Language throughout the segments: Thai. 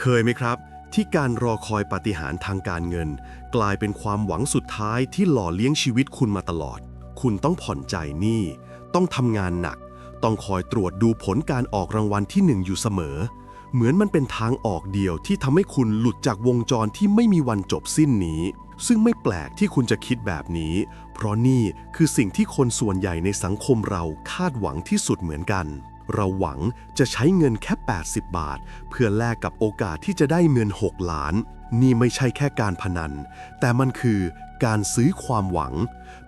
เคยไหมครับที่การรอคอยปาฏิหาริย์ทางการเงินกลายเป็นความหวังสุดท้ายที่หล่อเลี้ยงชีวิตคุณมาตลอดคุณต้องผ่อนจ่ายหนี้ต้องทำงานหนักต้องคอยตรวจดูผลการออกรางวัลที่1อยู่เสมอเหมือนมันเป็นทางออกเดียวที่ทำให้คุณหลุดจากวงจรที่ไม่มีวันจบสิ้นนี้ซึ่งไม่แปลกที่คุณจะคิดแบบนี้เพราะนี่คือสิ่งที่คนส่วนใหญ่ในสังคมเราคาดหวังที่สุดเหมือนกันเราหวังจะใช้เงินแค่80 บาทเพื่อแลกกับโอกาสที่จะได้เงิน6 ล้านนี่ไม่ใช่แค่การพนันแต่มันคือการซื้อความหวัง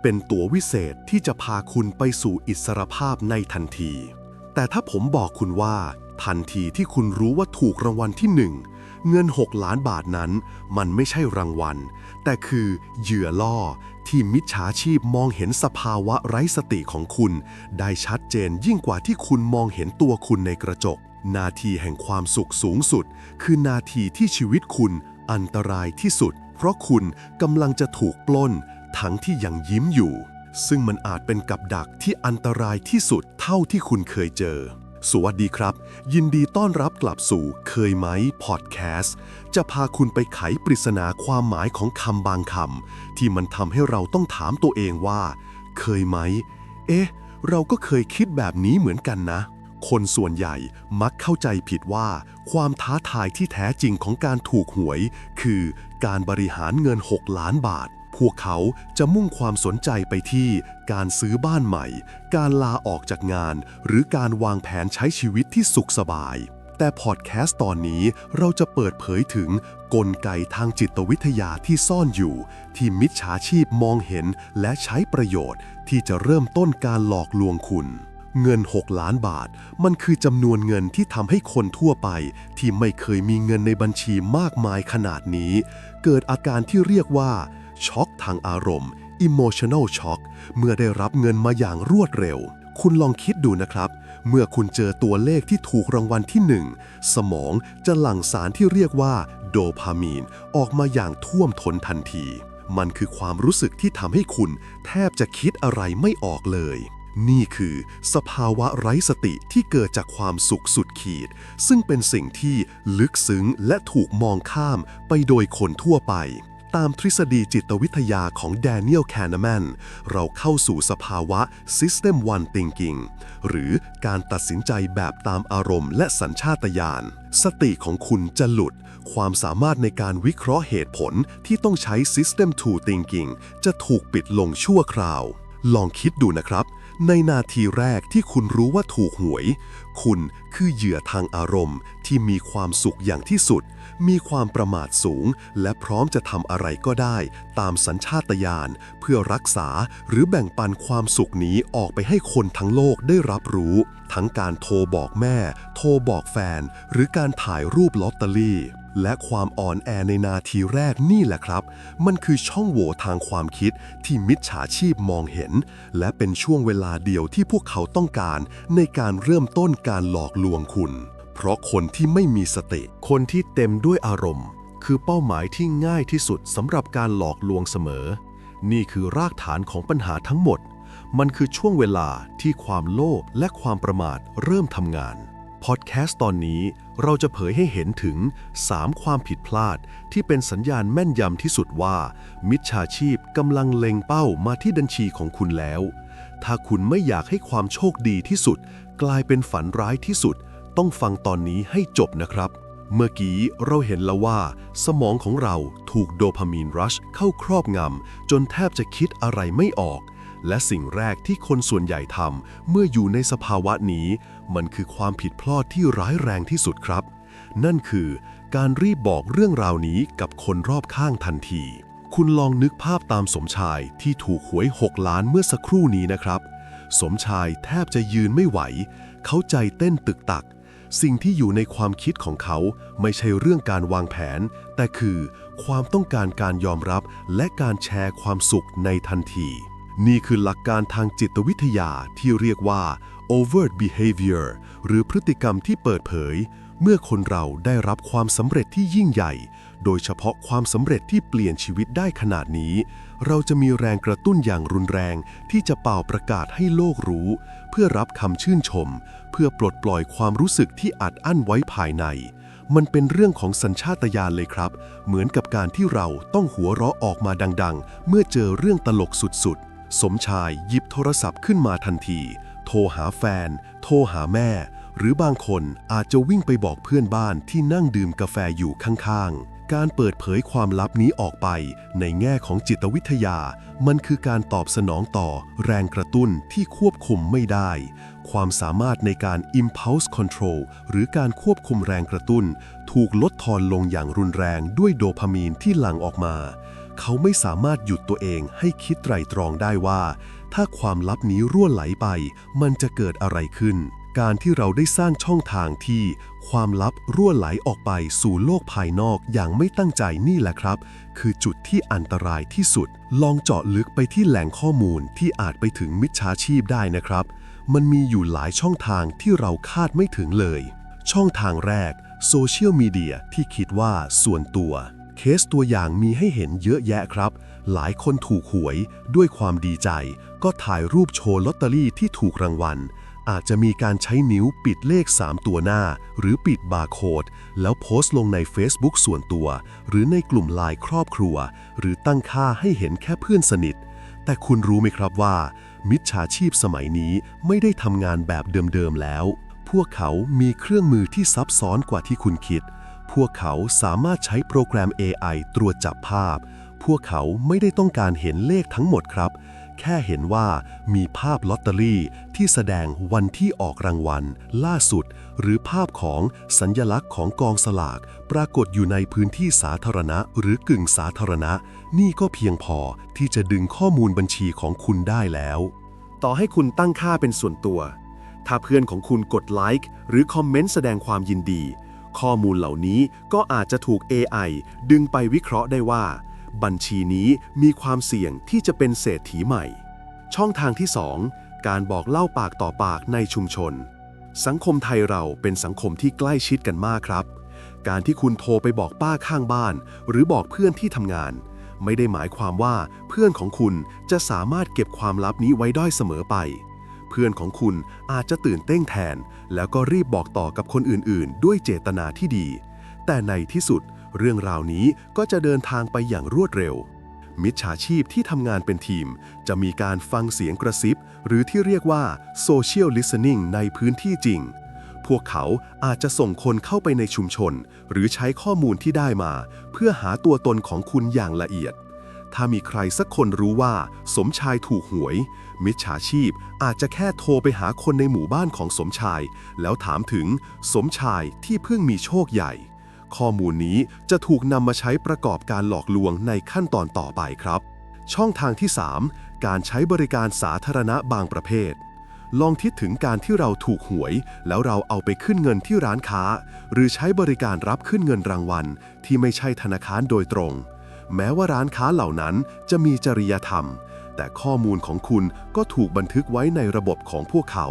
เป็นตั๋ววิเศษที่จะพาคุณไปสู่อิสรภาพในทันทีแต่ถ้าผมบอกคุณว่าทันทีที่คุณรู้ว่าถูกรางวัลที่1เงิน6 ล้านบาทนั้นมันไม่ใช่รางวัลแต่คือเหยื่อล่อที่มิจฉาชีพมองเห็นสภาวะไร้สติของคุณได้ชัดเจนยิ่งกว่าที่คุณมองเห็นตัวคุณในกระจกนาทีแห่งความสุขสูงสุดคือนาทีที่ชีวิตคุณอันตรายที่สุดเพราะคุณกำลังจะถูกปล้นทั้งที่ยังยิ้มอยู่ซึ่งมันอาจเป็นกับดักที่อันตรายที่สุดเท่าที่คุณเคยเจอสวัสดีครับยินดีต้อนรับกลับสู่เคยไหมพอดแคสต์จะพาคุณไปไขปริศนาความหมายของคำบางคำที่มันทำให้เราต้องถามตัวเองว่าเคยไหมเราก็เคยคิดแบบนี้เหมือนกันนะคนส่วนใหญ่มักเข้าใจผิดว่าความท้าทายที่แท้จริงของการถูกหวยคือการบริหารเงิน6 ล้านบาทพวกเขาจะมุ่งความสนใจไปที่การซื้อบ้านใหม่การลาออกจากงานหรือการวางแผนใช้ชีวิตที่สุขสบายแต่พอดแคสต์ตอนนี้เราจะเปิดเผยถึงกลไกทางจิตวิทยาที่ซ่อนอยู่ที่มิจฉาชีพมองเห็นและใช้ประโยชน์ที่จะเริ่มต้นการหลอกลวงคุณเงิน6 ล้านบาทมันคือจำนวนเงินที่ทำให้คนทั่วไปที่ไม่เคยมีเงินในบัญชีมากมายขนาดนี้เกิดอาการที่เรียกว่าช็อกทางอารมณ์ emotional shock เมื่อได้รับเงินมาอย่างรวดเร็วคุณลองคิดดูนะครับเมื่อคุณเจอตัวเลขที่ถูกรางวัลที่1สมองจะหลั่งสารที่เรียกว่าโดพามีนออกมาอย่างท่วมท้นทันทีมันคือความรู้สึกที่ทำให้คุณแทบจะคิดอะไรไม่ออกเลยนี่คือสภาวะไร้สติที่เกิดจากความสุขสุดขีดซึ่งเป็นสิ่งที่ลึกซึ้งและถูกมองข้ามไปโดยคนทั่วไปตามทฤษฎีจิตวิทยาของแดเนียล แคนาแมนเราเข้าสู่สภาวะ System One Thinking หรือการตัดสินใจแบบตามอารมณ์และสัญชาตญาณสติของคุณจะหลุดความสามารถในการวิเคราะห์เหตุผลที่ต้องใช้ System Two Thinking จะถูกปิดลงชั่วคราวลองคิดดูนะครับในนาทีแรกที่คุณรู้ว่าถูกหวยคุณคือเหยื่อทางอารมณ์ที่มีความสุขอย่างที่สุดมีความประมาทสูงและพร้อมจะทำอะไรก็ได้ตามสัญชาตญาณเพื่อรักษาหรือแบ่งปันความสุขนี้ออกไปให้คนทั้งโลกได้รับรู้ทั้งการโทรบอกแม่โทรบอกแฟนหรือการถ่ายรูปลอตเตอรี่และความอ่อนแอในนาทีแรกนี่แหละครับมันคือช่องโหว่ทางความคิดที่มิจฉาชีพมองเห็นและเป็นช่วงเวลาเดียวที่พวกเขาต้องการในการเริ่มต้นการหลอกลวงคุณเพราะคนที่ไม่มีสติคนที่เต็มด้วยอารมณ์คือเป้าหมายที่ง่ายที่สุดสำหรับการหลอกลวงเสมอนี่คือรากฐานของปัญหาทั้งหมดมันคือช่วงเวลาที่ความโลภและความประมาทเริ่มทำงานพอดแคสต์ตอนนี้เราจะเผยให้เห็นถึง3ความผิดพลาดที่เป็นสัญญาณแม่นยำที่สุดว่ามิจฉาชีพกำลังเล็งเป้ามาที่บัญชีของคุณแล้วถ้าคุณไม่อยากให้ความโชคดีที่สุดกลายเป็นฝันร้ายที่สุดต้องฟังตอนนี้ให้จบนะครับเมื่อกี้เราเห็นแล้วว่าสมองของเราถูกโดพามีนรัชเข้าครอบงำจนแทบจะคิดอะไรไม่ออกและสิ่งแรกที่คนส่วนใหญ่ทำเมื่ออยู่ในสภาวะนี้มันคือความผิดพลาดที่ร้ายแรงที่สุดครับนั่นคือการรีบบอกเรื่องราวนี้กับคนรอบข้างทันทีคุณลองนึกภาพตามสมชายที่ถูกหวย6 ล้านเมื่อสักครู่นี้นะครับสมชายแทบจะยืนไม่ไหวเขาใจเต้นตึกตักสิ่งที่อยู่ในความคิดของเขาไม่ใช่เรื่องการวางแผนแต่คือความต้องการการยอมรับและการแชร์ความสุขในทันทีนี่คือหลักการทางจิตวิทยาที่เรียกว่า overt behavior หรือพฤติกรรมที่เปิดเผยเมื่อคนเราได้รับความสำเร็จที่ยิ่งใหญ่โดยเฉพาะความสำเร็จที่เปลี่ยนชีวิตได้ขนาดนี้เราจะมีแรงกระตุ้นอย่างรุนแรงที่จะเป่าประกาศให้โลกรู้เพื่อรับคำชื่นชมเพื่อปลดปล่อยความรู้สึกที่อัดอั้นไว้ภายใน มันเป็นเรื่องของสัญชาตญาณเลยครับเหมือนกับการที่เราต้องหัวเราะออกมาดังๆเมื่อเจอเรื่องตลกสุดๆสมชายหยิบโทรศัพท์ขึ้นมาทันทีโทรหาแฟนโทรหาแม่หรือบางคนอาจจะวิ่งไปบอกเพื่อนบ้านที่นั่งดื่มกาแฟอยู่ข้างๆการเปิดเผยความลับนี้ออกไปในแง่ของจิตวิทยามันคือการตอบสนองต่อแรงกระตุ้นที่ควบคุมไม่ได้ความสามารถในการ impulse control หรือการควบคุมแรงกระตุ้นถูกลดทอนลงอย่างรุนแรงด้วยโดพามีนที่หลั่งออกมาเขาไม่สามารถหยุดตัวเองให้คิดไตร่ตรองได้ว่าถ้าความลับนี้รั่วไหลไปมันจะเกิดอะไรขึ้นการที่เราได้สร้างช่องทางที่ความลับรั่วไหลออกไปสู่โลกภายนอกอย่างไม่ตั้งใจนี่แหละครับคือจุดที่อันตรายที่สุดลองเจาะลึกไปที่แหล่งข้อมูลที่อาจไปถึงมิจฉาชีพได้นะครับมันมีอยู่หลายช่องทางที่เราคาดไม่ถึงเลยช่องทางแรกโซเชียลมีเดียที่คิดว่าส่วนตัวเคสตัวอย่างมีให้เห็นเยอะแยะครับหลายคนถูกหวยด้วยความดีใจก็ถ่ายรูปโชว์ลอตเตอรี่ที่ถูกรางวัลอาจจะมีการใช้นิ้วปิดเลข3ตัวหน้าหรือปิดบาร์โค้ดแล้วโพสต์ลงใน Facebook ส่วนตัวหรือในกลุ่มไลน์ครอบครัวหรือตั้งค่าให้เห็นแค่เพื่อนสนิทแต่คุณรู้ไหมครับว่ามิจฉาชีพสมัยนี้ไม่ได้ทำงานแบบเดิมๆแล้วพวกเขามีเครื่องมือที่ซับซ้อนกว่าที่คุณคิดพวกเขาสามารถใช้โปรแกรม AI ตรวจจับภาพพวกเขาไม่ได้ต้องการเห็นเลขทั้งหมดครับแค่เห็นว่ามีภาพลอตเตอรี่ที่แสดงวันที่ออกรางวัลล่าสุดหรือภาพของสัญลักษณ์ของกองสลากปรากฏอยู่ในพื้นที่สาธารณะหรือกึ่งสาธารณะนี่ก็เพียงพอที่จะดึงข้อมูลบัญชีของคุณได้แล้วต่อให้คุณตั้งค่าเป็นส่วนตัวถ้าเพื่อนของคุณกดไลค์หรือคอมเมนต์แสดงความยินดีข้อมูลเหล่านี้ก็อาจจะถูก AI ดึงไปวิเคราะห์ได้ว่าบัญชีนี้มีความเสี่ยงที่จะเป็นเศรษฐีใหม่ช่องทางที่ 2 การบอกเล่าปากต่อปากในชุมชนสังคมไทยเราเป็นสังคมที่ใกล้ชิดกันมากครับการที่คุณโทรไปบอกป้าข้างบ้านหรือบอกเพื่อนที่ทำงานไม่ได้หมายความว่าเพื่อนของคุณจะสามารถเก็บความลับนี้ไว้ได้เสมอไปเพื่อนของคุณอาจจะตื่นเต้นแทนแล้วก็รีบบอกต่อกับคนอื่นๆด้วยเจตนาที่ดีแต่ในที่สุดเรื่องราวนี้ก็จะเดินทางไปอย่างรวดเร็วมิจฉาชีพที่ทำงานเป็นทีมจะมีการฟังเสียงกระซิบหรือที่เรียกว่า Social Listening ในพื้นที่จริงพวกเขาอาจจะส่งคนเข้าไปในชุมชนหรือใช้ข้อมูลที่ได้มาเพื่อหาตัวตนของคุณอย่างละเอียดถ้ามีใครสักคนรู้ว่าสมชายถูกหวยมิจฉาชีพอาจจะแค่โทรไปหาคนในหมู่บ้านของสมชายแล้วถามถึงสมชายที่เพิ่งมีโชคใหญ่ข้อมูลนี้จะถูกนำมาใช้ประกอบการหลอกลวงในขั้นตอนต่อไปครับช่องทางที่ 3 การใช้บริการสาธารณะบางประเภทลองคิดถึงการที่เราถูกหวยแล้วเราเอาไปขึ้นเงินที่ร้านค้าหรือใช้บริการรับขึ้นเงินรางวัลที่ไม่ใช่ธนาคารโดยตรงแม้ว่าร้านค้าเหล่านั้นจะมีจริยธรรมแต่ข้อมูลของคุณก็ถูกบันทึกไว้ในระบบของพวกเขา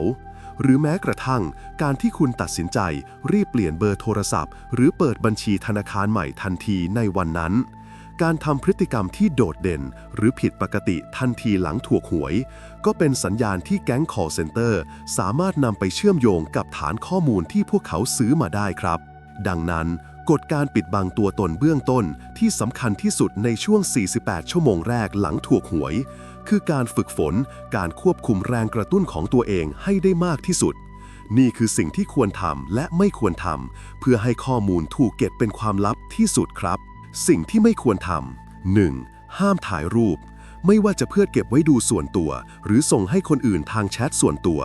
หรือแม้กระทั่งการที่คุณตัดสินใจรีบเปลี่ยนเบอร์โทรศัพท์หรือเปิดบัญชีธนาคารใหม่ทันทีในวันนั้นการทำพฤติกรรมที่โดดเด่นหรือผิดปกติทันทีหลังถูกหวยก็เป็นสัญญาณที่แก๊ง call center สามารถนำไปเชื่อมโยงกับฐานข้อมูลที่พวกเขาซื้อมาได้ครับดังนั้นกฎการปิดบังตัวตนเบื้องต้นที่สำคัญที่สุดในช่วง 48 ชั่วโมงแรกหลังถูกหวยคือการฝึกฝนการควบคุมแรงกระตุ้นของตัวเองให้ได้มากที่สุดนี่คือสิ่งที่ควรทำและไม่ควรทำเพื่อให้ข้อมูลถูกเก็บเป็นความลับที่สุดครับสิ่งที่ไม่ควรทำ 1. ห้ามถ่ายรูปไม่ว่าจะเพื่อเก็บไว้ดูส่วนตัวหรือส่งให้คนอื่นทางแชทส่วนตัว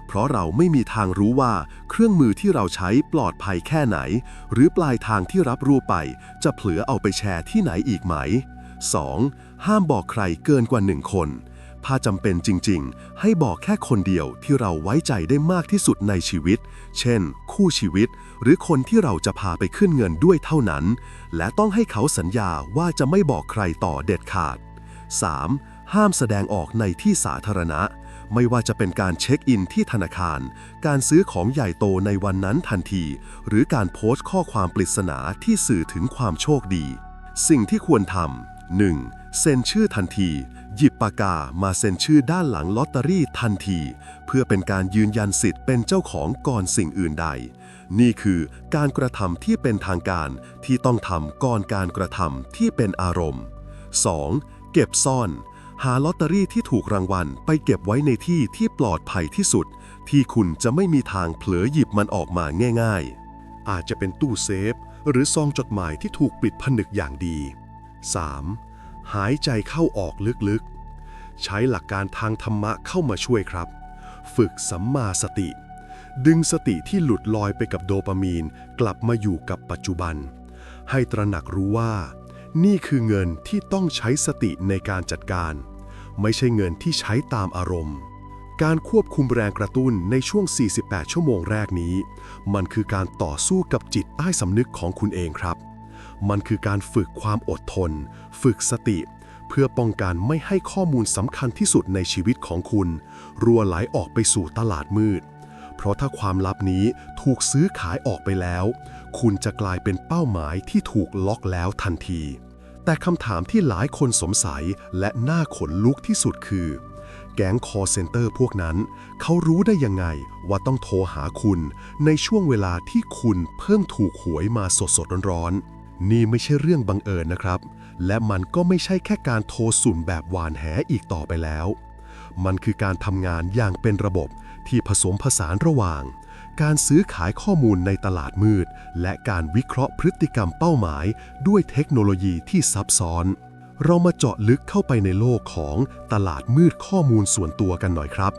เพราะเราไม่มีทางรู้ว่าเครื่องมือที่เราใช้ปลอดภัยแค่ไหนหรือปลายทางที่รับรูปไปจะเผลอเอาไปแชร์ที่ไหนอีกไหม 2. ห้ามบอกใครเกินกว่า1 คนถ้าจำเป็นจริงๆให้บอกแค่คนเดียวที่เราไว้ใจได้มากที่สุดในชีวิตเช่นคู่ชีวิตหรือคนที่เราจะพาไปขึ้นเงินด้วยเท่านั้นและต้องให้เขาสัญญาว่าจะไม่บอกใครต่อเด็ดขาด 3. ห้ามแสดงออกในที่สาธารณะไม่ว่าจะเป็นการเช็คอินที่ธนาคารการซื้อของใหญ่โตในวันนั้นทันทีหรือการโพสต์ข้อความปริศนาที่สื่อถึงความโชคดีสิ่งที่ควรทำ 1. เซ็นชื่อทันทีหยิบปากกามาเซ็นชื่อด้านหลังลอตเตอรี่ทันทีเพื่อเป็นการยืนยันสิทธิ์เป็นเจ้าของก่อนสิ่งอื่นใด นี่คือการกระทำที่เป็นทางการที่ต้องทำก่อนการกระทำที่เป็นอารมณ์ 2. เก็บซ่อน หาลอตเตอรี่ที่ถูกรางวัลไปเก็บไว้ในที่ที่ปลอดภัยที่สุดที่คุณจะไม่มีทางเผลอหยิบมันออกมาง่ายๆอาจจะเป็นตู้เซฟหรือซองจดหมายที่ถูกปิดผนึกอย่างดี 3. หายใจเข้าออกลึกๆใช้หลักการทางธรรมะเข้ามาช่วยครับฝึกสัมมาสติดึงสติที่หลุดลอยไปกับโดปามีนกลับมาอยู่กับปัจจุบันให้ตระหนักรู้ว่านี่คือเงินที่ต้องใช้สติในการจัดการไม่ใช่เงินที่ใช้ตามอารมณ์การควบคุมแรงกระตุ้นในช่วง 48 ชั่วโมงแรกนี้มันคือการต่อสู้กับจิตใต้สำนึกของคุณเองครับมันคือการฝึกความอดทนฝึกสติเพื่อป้องกันไม่ให้ข้อมูลสำคัญที่สุดในชีวิตของคุณรั่วไหลออกไปสู่ตลาดมืดเพราะถ้าความลับนี้ถูกซื้อขายออกไปแล้วคุณจะกลายเป็นเป้าหมายที่ถูกล็อกแล้วทันทีแต่คำถามที่หลายคนสงสัยและน่าขนลุกที่สุดคือแก๊งคอลเซ็นเตอร์พวกนั้นเขารู้ได้ยังไงว่าต้องโทรหาคุณในช่วงเวลาที่คุณเพิ่งถูกหวยมาสดๆร้อนๆนี่ไม่ใช่เรื่องบังเอิญนะครับและมันก็ไม่ใช่แค่การโทรสุ่มแบบหวานแหอีกต่อไปแล้วมันคือการทำงานอย่างเป็นระบบที่ผสมผสานระหว่างการซื้อขายข้อมูลในตลาดมืดและการวิเคราะห์พฤติกรรมเป้าหมายด้วยเทคโนโลยีที่ซับซ้อนเรามาเจาะลึกเข้าไปในโลกของตลาดมืดข้อมูลส่วนตัวกันหน่อยครับ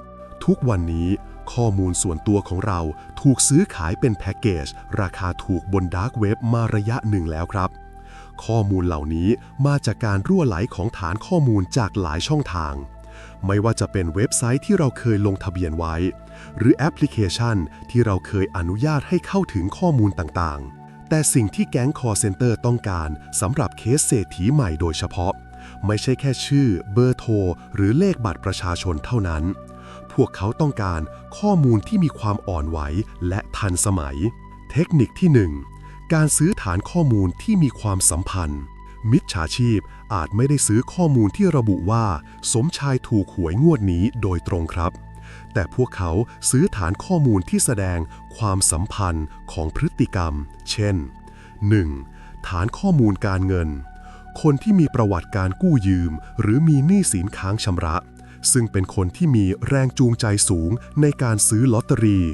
ทุกวันนี้ข้อมูลส่วนตัวของเราถูกซื้อขายเป็นแพ็กเกจราคาถูกบนดาร์กเว็บมาระยะหนึ่งแล้วครับข้อมูลเหล่านี้มาจากการรั่วไหลของฐานข้อมูลจากหลายช่องทางไม่ว่าจะเป็นเว็บไซต์ที่เราเคยลงทะเบียนไว้หรือแอปพลิเคชันที่เราเคยอนุญาตให้เข้าถึงข้อมูลต่างๆแต่สิ่งที่แก๊งคอลเซ็นเตอร์ต้องการสำหรับเคสเศรษฐีใหม่โดยเฉพาะไม่ใช่แค่ชื่อเบอร์โทรหรือเลขบัตรประชาชนเท่านั้นพวกเขาต้องการข้อมูลที่มีความอ่อนไหวและทันสมัยเทคนิคที่ 1 การซื้อฐานข้อมูลที่มีความสัมพันธ์มิจฉาชีพอาจไม่ได้ซื้อข้อมูลที่ระบุว่าสมชายถูกหวยงวดนี้โดยตรงครับแต่พวกเขาซื้อฐานข้อมูลที่แสดงความสัมพันธ์ของพฤติกรรมเช่น 1. ฐานข้อมูลการเงินคนที่มีประวัติการกู้ยืมหรือมีหนี้สินค้างชำระซึ่งเป็นคนที่มีแรงจูงใจสูงในการซื้อลอตเตอรี่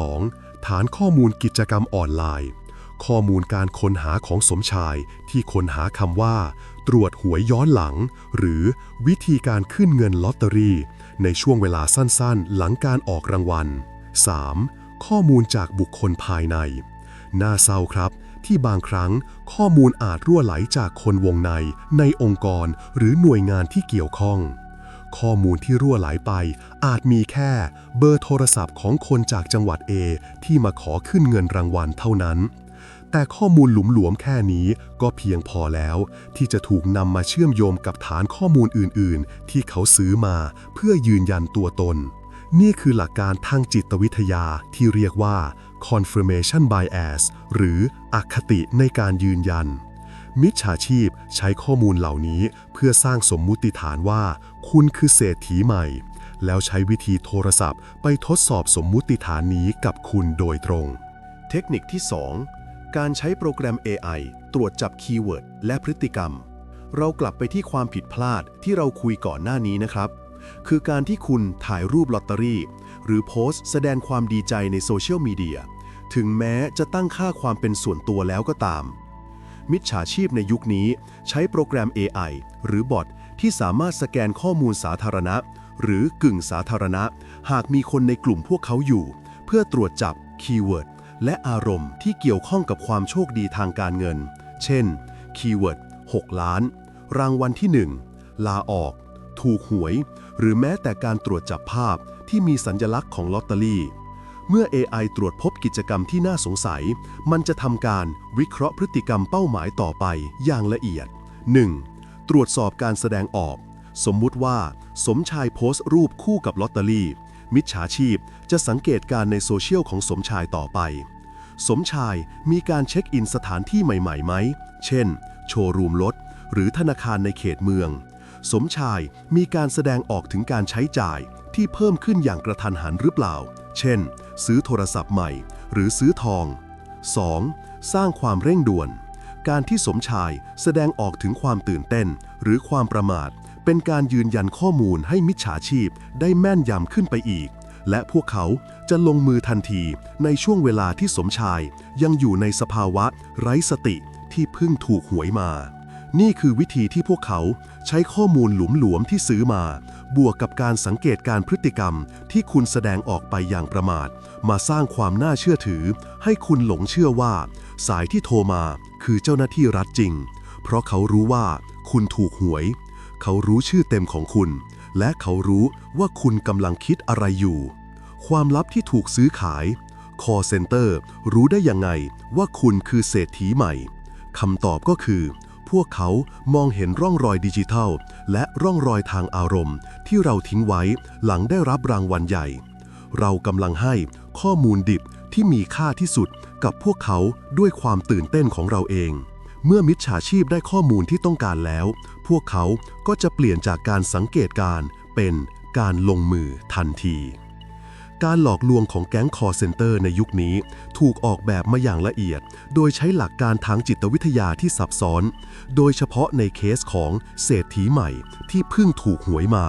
2. ฐานข้อมูลกิจกรรมออนไลน์ข้อมูลการค้นหาของสมชายที่ค้นหาคำว่าตรวจหวยย้อนหลังหรือวิธีการขึ้นเงินลอตเตอรี่ในช่วงเวลาสั้นๆหลังการออกรางวัล 3. ข้อมูลจากบุคคลภายในน่าเศร้าครับที่บางครั้งข้อมูลอาจรั่วไหลจากคนวงในองค์กรหรือหน่วยงานที่เกี่ยวข้องข้อมูลที่รั่วไหลไปอาจมีแค่เบอร์โทรศัพท์ของคนจากจังหวัด A ที่มาขอขึ้นเงินรางวัลเท่านั้นแต่ข้อมูลหลวมๆแค่นี้ก็เพียงพอแล้วที่จะถูกนำมาเชื่อมโยงกับฐานข้อมูลอื่นๆที่เขาซื้อมาเพื่อยืนยันตัวตนนี่คือหลักการทางจิตวิทยาที่เรียกว่า confirmation bias หรืออคติในการยืนยันมิจฉาชีพใช้ข้อมูลเหล่านี้เพื่อสร้างสมมุติฐานว่าคุณคือเศรษฐีใหม่แล้วใช้วิธีโทรศัพท์ไปทดสอบสมมุติฐานนี้กับคุณโดยตรงเทคนิคที่ 2 การใช้โปรแกรม AI ตรวจจับคีย์เวิร์ดและพฤติกรรมเรากลับไปที่ความผิดพลาดที่เราคุยก่อนหน้านี้นะครับคือการที่คุณถ่ายรูปลอตเตอรี่หรือโพสต์แสดงความดีใจในโซเชียลมีเดียถึงแม้จะตั้งค่าความเป็นส่วนตัวแล้วก็ตามมิจฉาชีพในยุคนี้ใช้โปรแกรม AI หรือบอทที่สามารถสแกนข้อมูลสาธารณะหรือกึ่งสาธารณะหากมีคนในกลุ่มพวกเขาอยู่เพื่อตรวจจับคีย์เวิร์ดและอารมณ์ที่เกี่ยวข้องกับความโชคดีทางการเงินเช่นคีย์เวิร์ด6 ล้านรางวัลที่1ลาออกถูกหวยหรือแม้แต่การตรวจจับภาพที่มีสัญลักษณ์ของลอตเตอรี่เมื่อ AI ตรวจพบกิจกรรมที่น่าสงสัยมันจะทำการวิเคราะห์พฤติกรรมเป้าหมายต่อไปอย่างละเอียด 1. ตรวจสอบการแสดงออกสมมุติว่าสมชายโพสต์รูปคู่กับลอตเตอรี่มิจฉาชีพจะสังเกตการในโซเชียลของสมชายต่อไปสมชายมีการเช็คอินสถานที่ใหม่ๆไหมเช่นโชว์รูมรถหรือธนาคารในเขตเมืองสมชายมีการแสดงออกถึงการใช้จ่ายที่เพิ่มขึ้นอย่างกระทันหันหรือเปล่าเช่นซื้อโทรศัพท์ใหม่ หรือซื้อทอง 2. สร้างความเร่งด่วน การที่สมชายแสดงออกถึงความตื่นเต้นหรือความประมาทเป็นการยืนยันข้อมูลให้มิจฉาชีพได้แม่นยำขึ้นไปอีกและพวกเขาจะลงมือทันทีในช่วงเวลาที่สมชายยังอยู่ในสภาวะไร้สติที่เพิ่งถูกหวยมานี่คือวิธีที่พวกเขาใช้ข้อมูลหลวมๆที่ซื้อมาบวกกับการสังเกตการพฤติกรรมที่คุณแสดงออกไปอย่างประมาทมาสร้างความน่าเชื่อถือให้คุณหลงเชื่อว่าสายที่โทรมาคือเจ้าหน้าที่รัฐจริงเพราะเขารู้ว่าคุณถูกหวยเขารู้ชื่อเต็มของคุณและเขารู้ว่าคุณกำลังคิดอะไรอยู่ความลับที่ถูกซื้อขาย Call Center รู้ได้ยังไงว่าคุณคือเศรษฐีใหม่คำตอบก็คือพวกเขามองเห็นร่องรอยดิจิทัลและร่องรอยทางอารมณ์ที่เราทิ้งไว้หลังได้รับรางวัลใหญ่เรากำลังให้ข้อมูลดิบที่มีค่าที่สุดกับพวกเขาด้วยความตื่นเต้นของเราเองเมื่อมิจฉาชีพได้ข้อมูลที่ต้องการแล้วพวกเขาก็จะเปลี่ยนจากการสังเกตการณ์เป็นการลงมือทันทีการหลอกลวงของแก๊ง Call Center ในยุคนี้ถูกออกแบบมาอย่างละเอียดโดยใช้หลักการทางจิตวิทยาที่ซับซ้อนโดยเฉพาะในเคสของเศรษฐีใหม่ที่เพิ่งถูกหวยมา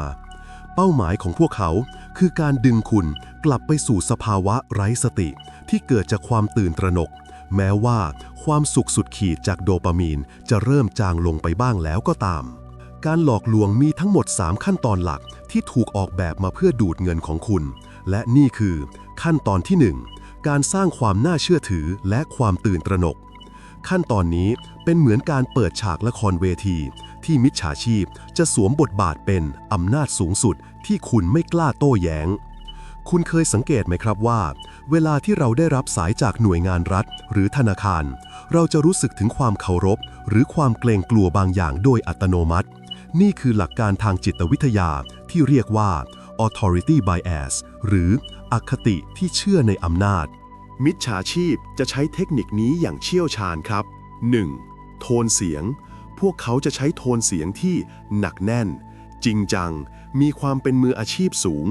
เป้าหมายของพวกเขาคือการดึงคุณกลับไปสู่สภาวะไร้สติที่เกิดจากความตื่นตระหนกแม้ว่าความสุขสุดขีดจากโดปามีนจะเริ่มจางลงไปบ้างแล้วก็ตามการหลอกลวงมีทั้งหมด3ขั้นตอนหลักที่ถูกออกแบบมาเพื่อดูดเงินของคุณและนี่คือขั้นตอนที่1การสร้างความน่าเชื่อถือและความตื่นตระหนกขั้นตอนนี้เป็นเหมือนการเปิดฉากละครเวทีที่มิจฉาชีพจะสวมบทบาทเป็นอำนาจสูงสุดที่คุณไม่กล้าโต้แย้งคุณเคยสังเกตไหมครับว่าเวลาที่เราได้รับสายจากหน่วยงานรัฐหรือธนาคารเราจะรู้สึกถึงความเคารพหรือความเกรงกลัวบางอย่างโดยอัตโนมัตินี่คือหลักการทางจิตวิทยาที่เรียกว่า authority bias หรืออคติที่เชื่อในอำนาจมิจฉาชีพจะใช้เทคนิคนี้อย่างเชี่ยวชาญครับ 1. โทนเสียงพวกเขาจะใช้โทนเสียงที่หนักแน่นจริงจังมีความเป็นมืออาชีพสูง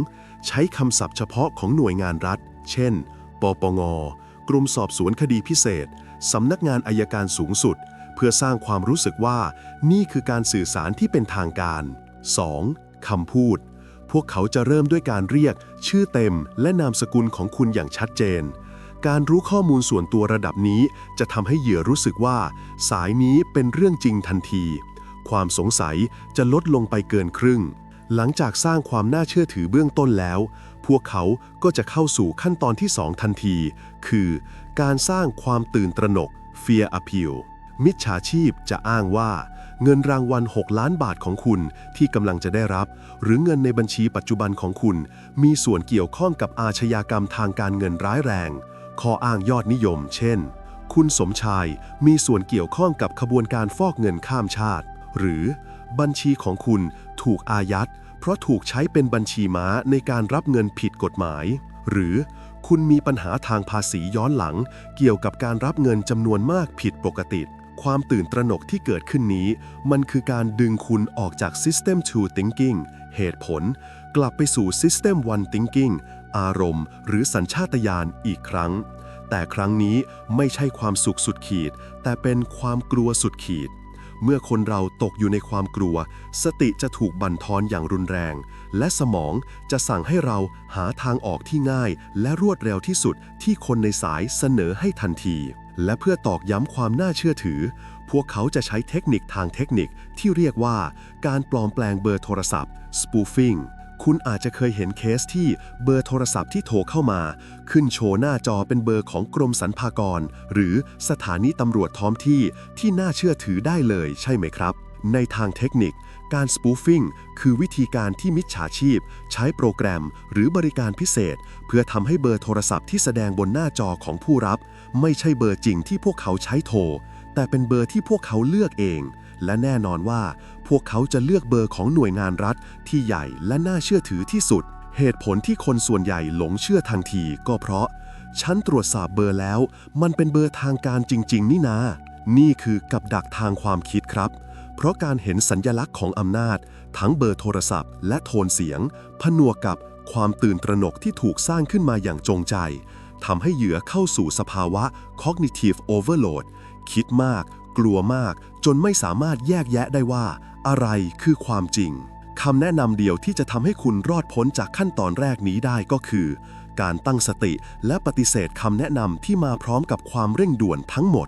ใช้คำศัพท์เฉพาะของหน่วยงานรัฐเช่นปปงกรมสอบสวนคดีพิเศษสำนักงานอัยการสูงสุดเพื่อสร้างความรู้สึกว่านี่คือการสื่อสารที่เป็นทางการ 2. คำพูดพวกเขาจะเริ่มด้วยการเรียกชื่อเต็มและนามสกุลของคุณอย่างชัดเจนการรู้ข้อมูลส่วนตัวระดับนี้จะทำให้เหยื่อรู้สึกว่าสายนี้เป็นเรื่องจริงทันทีความสงสัยจะลดลงไปเกินครึ่งหลังจากสร้างความน่าเชื่อถือเบื้องต้นแล้วพวกเขาก็จะเข้าสู่ขั้นตอนที่2ทันทีคือการสร้างความตื่นตระหนก Fear Appeal มิจฉาชีพจะอ้างว่าเงินรางวัล6 ล้านบาทของคุณที่กำลังจะได้รับหรือเงินในบัญชีปัจจุบันของคุณมีส่วนเกี่ยวข้องกับอาชญากรรมทางการเงินร้ายแรงข้ออ้างยอดนิยมเช่นคุณสมชายมีส่วนเกี่ยวข้องกับขบวนการฟอกเงินข้ามชาติหรือบัญชีของคุณถูกอายัดเพราะถูกใช้เป็นบัญชีม้าในการรับเงินผิดกฎหมายหรือคุณมีปัญหาทางภาษีย้อนหลังเกี่ยวกับการรับเงินจำนวนมากผิดปกติความตื่นตระหนกที่เกิดขึ้นนี้มันคือการดึงคุณออกจาก System 2 Thinking เหตุผลกลับไปสู่ System 1 Thinking อารมณ์หรือสัญชาตญาณอีกครั้งแต่ครั้งนี้ไม่ใช่ความสุขสุดขีดแต่เป็นความกลัวสุดขีดเมื่อคนเราตกอยู่ในความกลัวสติจะถูกบั่นทอนอย่างรุนแรงและสมองจะสั่งให้เราหาทางออกที่ง่ายและรวดเร็วที่สุดที่คนในสายเสนอให้ทันทีและเพื่อตอกย้ำความน่าเชื่อถือพวกเขาจะใช้เทคนิคทางเทคนิคที่เรียกว่าการปลอมแปลงเบอร์โทรศัพท์ spoofing คุณอาจจะเคยเห็นเคสที่เบอร์โทรศัพท์ที่โทรเข้ามาขึ้นโชว์หน้าจอเป็นเบอร์ของกรมสรรพากรหรือสถานีตำรวจท้องที่ที่น่าเชื่อถือได้เลยใช่ไหมครับในทางเทคนิคการ spoofing คือวิธีการที่มิจฉาชีพใช้โปรแกรมหรือบริการพิเศษเพื่อทำให้เบอร์โทรศัพท์ที่แสดงบนหน้าจอของผู้รับไม่ใช่เบอร์จริงที่พวกเขาใช้โทรแต่เป็นเบอร์ที่พวกเขาเลือกเองและแน่นอนว่าพวกเขาจะเลือกเบอร์ของหน่วยงานรัฐที่ใหญ่และน่าเชื่อถือที่สุดเหตุผลที่คนส่วนใหญ่หลงเชื่อทันทีก็เพราะฉันตรวจสอบเบอร์แล้วมันเป็นเบอร์ทางการจริงๆนี่นานี่คือกับดักทางความคิดครับเพราะการเห็นสัญลักษณ์ของอำนาจทั้งเบอร์โทรศัพท์และโทนเสียงผนวกกับความตื่นตระหนกที่ถูกสร้างขึ้นมาอย่างจงใจ ทำให้เหยื่อเข้าสู่สภาวะ cognitive overload คิดมากกลัวมากจนไม่สามารถแยกแยะได้ว่าอะไรคือความจริงคำแนะนำเดียวที่จะทำให้คุณรอดพ้นจากขั้นตอนแรกนี้ได้ก็คือการตั้งสติและปฏิเสธคำแนะนำที่มาพร้อมกับความเร่งด่วนทั้งหมด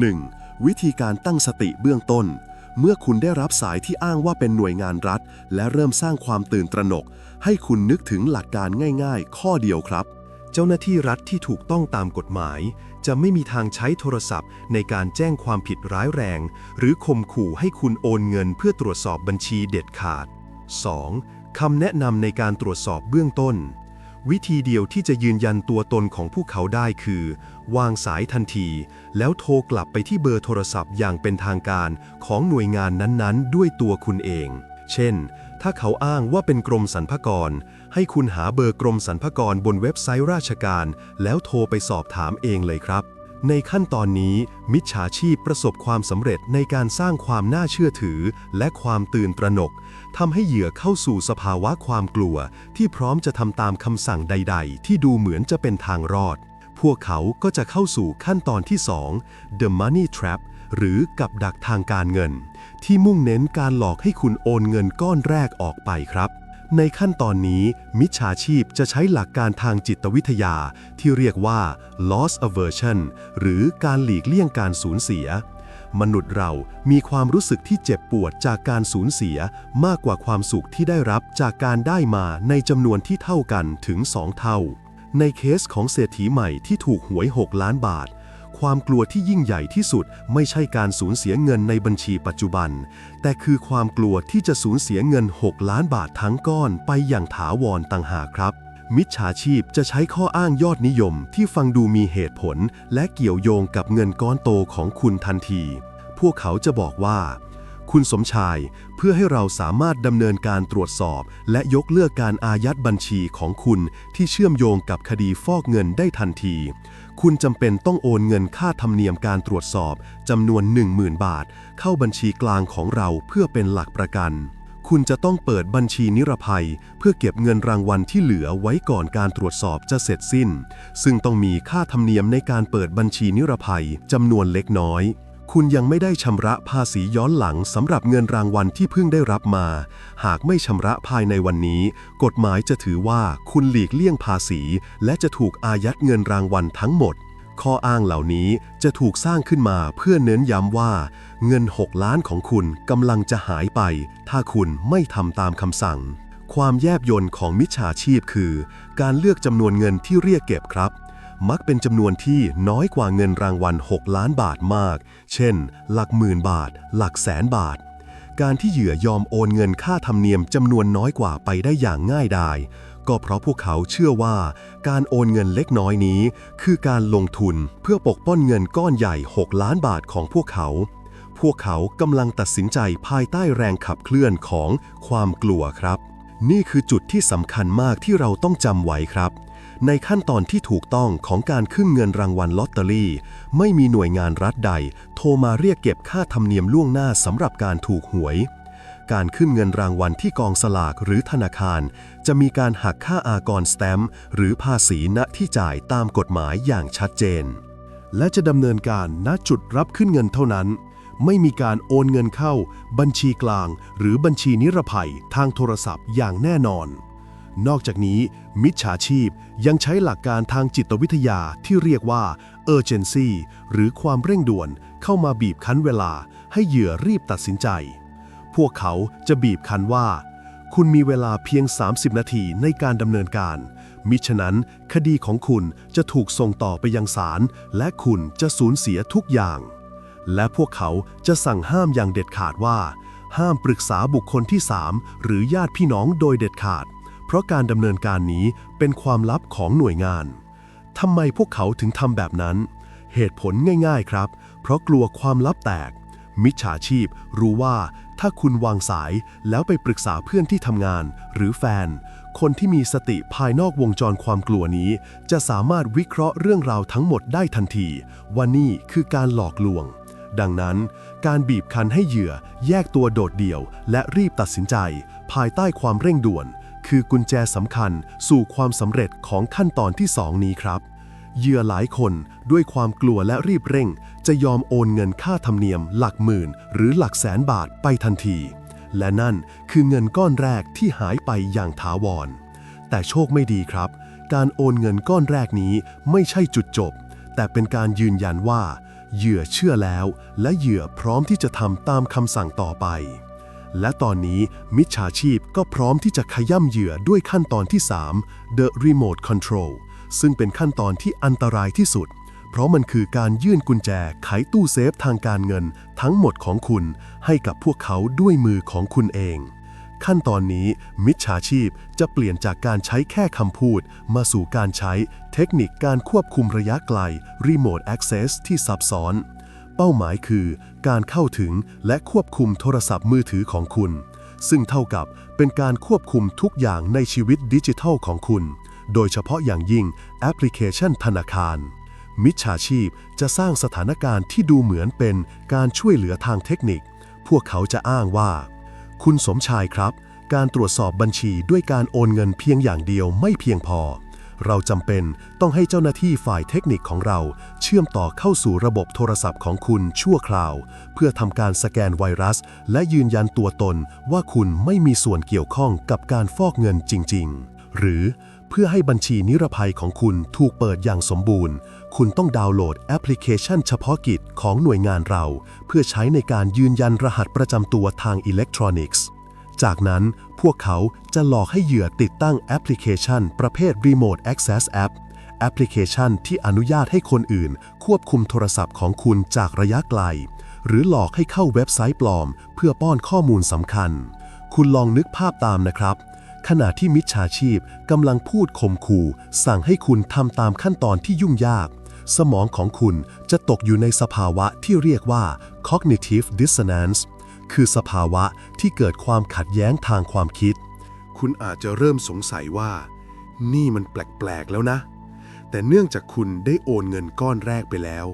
1. วิธีการตั้งสติเบื้องต้นเมื่อคุณได้รับสายที่อ้างว่าเป็นหน่วยงานรัฐและเริ่มสร้างความตื่นตระหนกให้คุณนึกถึงหลักการง่ายๆข้อเดียวครับเจ้าหน้าที่รัฐที่ถูกต้องตามกฎหมายจะไม่มีทางใช้โทรศัพท์ในการแจ้งความผิดร้ายแรงหรือข่มขู่ให้คุณโอนเงินเพื่อตรวจสอบบัญชีเด็ดขาด 2. คำแนะนำในการตรวจสอบเบื้องต้นวิธีเดียวที่จะยืนยันตัวตนของพวกเขาได้คือวางสายทันทีแล้วโทรกลับไปที่เบอร์โทรศัพท์อย่างเป็นทางการของหน่วยงานนั้นๆด้วยตัวคุณเองเช่นถ้าเขาอ้างว่าเป็นกรมสรรพากรให้คุณหาเบอร์กรมสรรพากรบนเว็บไซต์ราชการแล้วโทรไปสอบถามเองเลยครับในขั้นตอนนี้มิจฉาชีพประสบความสำเร็จในการสร้างความน่าเชื่อถือและความตื่นตระหนกทำให้เหยื่อเข้าสู่สภาวะความกลัวที่พร้อมจะทำตามคำสั่งใดๆที่ดูเหมือนจะเป็นทางรอดพวกเขาก็จะเข้าสู่ขั้นตอนที่ 2 The Money Trap หรือกับดักทางการเงินที่มุ่งเน้นการหลอกให้คุณโอนเงินก้อนแรกออกไปครับในขั้นตอนนี้มิจฉาชีพจะใช้หลักการทางจิตวิทยาที่เรียกว่า loss aversion หรือการหลีกเลี่ยงการสูญเสียมนุษย์เรามีความรู้สึกที่เจ็บปวดจากการสูญเสียมากกว่าความสุขที่ได้รับจากการได้มาในจำนวนที่เท่ากันถึง2 เท่าในเคสของเศรษฐีใหม่ที่ถูกหวย6 ล้านบาทความกลัวที่ยิ่งใหญ่ที่สุดไม่ใช่การสูญเสียเงินในบัญชีปัจจุบันแต่คือความกลัวที่จะสูญเสียเงิน6 ล้านบาททั้งก้อนไปอย่างถาวรต่างหากครับมิจฉาชีพจะใช้ข้ออ้างยอดนิยมที่ฟังดูมีเหตุผลและเกี่ยวโยงกับเงินก้อนโตของคุณทันทีพวกเขาจะบอกว่าคุณสมชายเพื่อให้เราสามารถดำเนินการตรวจสอบและยกเลิกการอายัดบัญชีของคุณที่เชื่อมโยงกับคดีฟอกเงินได้ทันทีคุณจำเป็นต้องโอนเงินค่าธรรมเนียมการตรวจสอบจำนวน 10,000 บาทเข้าบัญชีกลางของเราเพื่อเป็นหลักประกันคุณจะต้องเปิดบัญชีนิรภัยเพื่อเก็บเงินรางวัลที่เหลือไว้ก่อนการตรวจสอบจะเสร็จสิ้นซึ่งต้องมีค่าธรรมเนียมในการเปิดบัญชีนิรภัยจำนวนเล็กน้อยคุณยังไม่ได้ชำระภาษีย้อนหลังสำหรับเงินรางวัลที่เพิ่งได้รับมาหากไม่ชำระภายในวันนี้กฎหมายจะถือว่าคุณหลีกเลี่ยงภาษีและจะถูกอายัดเงินรางวัลทั้งหมดข้ออ้างเหล่านี้จะถูกสร้างขึ้นมาเพื่อเน้นย้ำว่าเงิน6 ล้านของคุณกำลังจะหายไปถ้าคุณไม่ทำตามคำสั่งความแยบยลของมิจฉาชีพคือการเลือกจำนวนเงินที่เรียกเก็บครับมักเป็นจำนวนที่น้อยกว่าเงินรางวัล6 ล้านบาทมากเช่นหลักหมื่นบาทหลักแสนบาทการที่เหยื่อยอมโอนเงินค่าธรรมเนียมจำนวนน้อยกว่าไปได้อย่างง่ายดายก็เพราะพวกเขาเชื่อว่าการโอนเงินเล็กน้อยนี้คือการลงทุนเพื่อปกป้องเงินก้อนใหญ่6 ล้านบาทของพวกเขากำลังตัดสินใจภายใต้แรงขับเคลื่อนของความกลัวครับนี่คือจุดที่สำคัญมากที่เราต้องจำไว้ครับในขั้นตอนที่ถูกต้องของการขึ้นเงินรางวัลลอตเตอรี่ไม่มีหน่วยงานรัฐใดโทรมาเรียกเก็บค่าธรรมเนียมล่วงหน้าสำหรับการถูกหวยการขึ้นเงินรางวัลที่กองสลากหรือธนาคารจะมีการหักค่าอากรสแตมป์หรือภาษีณที่จ่ายตามกฎหมายอย่างชัดเจนและจะดำเนินการณจุดรับขึ้นเงินเท่านั้นไม่มีการโอนเงินเข้าบัญชีกลางหรือบัญชีนิรภัยทางโทรศัพท์อย่างแน่นอนนอกจากนี้มิจฉาชีพยังใช้หลักการทางจิตวิทยาที่เรียกว่า urgency หรือความเร่งด่วนเข้ามาบีบคั้นเวลาให้เหยื่อรีบตัดสินใจพวกเขาจะบีบคั้นว่าคุณมีเวลาเพียง30 นาทีในการดำเนินการมิฉะนั้นคดีของคุณจะถูกส่งต่อไปยังศาลและคุณจะสูญเสียทุกอย่างและพวกเขาจะสั่งห้ามอย่างเด็ดขาดว่าห้ามปรึกษาบุคคลที่3หรือญาติพี่น้องโดยเด็ดขาดเพราะการดำเนินการนี้เป็นความลับของหน่วยงานทำไมพวกเขาถึงทำแบบนั้นเหตุผลง่ายๆครับเพราะกลัวความลับแตกมิจฉาชีพรู้ว่าถ้าคุณวางสายแล้วไปปรึกษาเพื่อนที่ทำงานหรือแฟนคนที่มีสติภายนอกวงจรความกลัวนี้จะสามารถวิเคราะห์เรื่องราวทั้งหมดได้ทันทีว่านี่คือการหลอกลวงดังนั้นการบีบคั้นให้เหยื่อแยกตัวโดดเดี่ยวและรีบตัดสินใจภายใต้ความเร่งด่วนคือกุญแจสำคัญสู่ความสำเร็จของขั้นตอนที่ 2 นี้ครับ เหยื่อหลายคนด้วยความกลัวและรีบเร่งจะยอมโอนเงินค่าธรรมเนียมหลักหมื่นหรือหลักแสนบาทไปทันทีและนั่นคือเงินก้อนแรกที่หายไปอย่างถาวรแต่โชคไม่ดีครับการโอนเงินก้อนแรกนี้ไม่ใช่จุดจบแต่เป็นการยืนยันว่าเหยื่อเชื่อแล้วและเหยื่อพร้อมที่จะทำตามคำสั่งต่อไปและตอนนี้มิจฉาชีพก็พร้อมที่จะขย้ำเหยื่อด้วยขั้นตอนที่ 3 The Remote Control ซึ่งเป็นขั้นตอนที่อันตรายที่สุดเพราะมันคือการยื่นกุญแจไขตู้เซฟทางการเงินทั้งหมดของคุณให้กับพวกเขาด้วยมือของคุณเองขั้นตอนนี้มิจฉาชีพจะเปลี่ยนจากการใช้แค่คำพูดมาสู่การใช้เทคนิคการควบคุมระยะไกล Remote Access ที่ซับซ้อนเป้าหมายคือการเข้าถึงและควบคุมโทรศัพท์มือถือของคุณซึ่งเท่ากับเป็นการควบคุมทุกอย่างในชีวิตดิจิทัลของคุณโดยเฉพาะอย่างยิ่งแอปพลิเคชันธนาคารมิจฉาชีพจะสร้างสถานการณ์ที่ดูเหมือนเป็นการช่วยเหลือทางเทคนิคพวกเขาจะอ้างว่าคุณสมชายครับการตรวจสอบบัญชีด้วยการโอนเงินเพียงอย่างเดียวไม่เพียงพอเราจำเป็นต้องให้เจ้าหน้าที่ฝ่ายเทคนิคของเราเชื่อมต่อเข้าสู่ระบบโทรศัพท์ของคุณชั่วคราวเพื่อทำการสแกนไวรัสและยืนยันตัวตนว่าคุณไม่มีส่วนเกี่ยวข้องกับการฟอกเงินจริงๆหรือเพื่อให้บัญชีนิรภัยของคุณถูกเปิดอย่างสมบูรณ์คุณต้องดาวน์โหลดแอปพลิเคชันเฉพาะกิจของหน่วยงานเราเพื่อใช้ในการยืนยันรหัสประจำตัวทางอิเล็กทรอนิกส์จากนั้นพวกเขาจะหลอกให้เหยื่อติดตั้งแอปพลิเคชันประเภท Remote Access App แอปพลิเคชันที่อนุญาตให้คนอื่นควบคุมโทรศัพท์ของคุณจากระยะไกลหรือหลอกให้เข้าเว็บไซต์ปลอมเพื่อป้อนข้อมูลสำคัญคุณลองนึกภาพตามนะครับขณะที่มิจฉาชีพกำลังพูดข่มขู่สั่งให้คุณทำตามขั้นตอนที่ยุ่งยากสมองของคุณจะตกอยู่ในสภาวะที่เรียกว่า cognitive dissonance คือสภาวะที่เกิดความขัดแย้งทางความคิดคุณอาจจะเริ่มสงสัยว่านี่มันแปลกๆแล้วนะแต่เนื่องจากคุณได้โอนเงินก้อนแรกไปแล้ว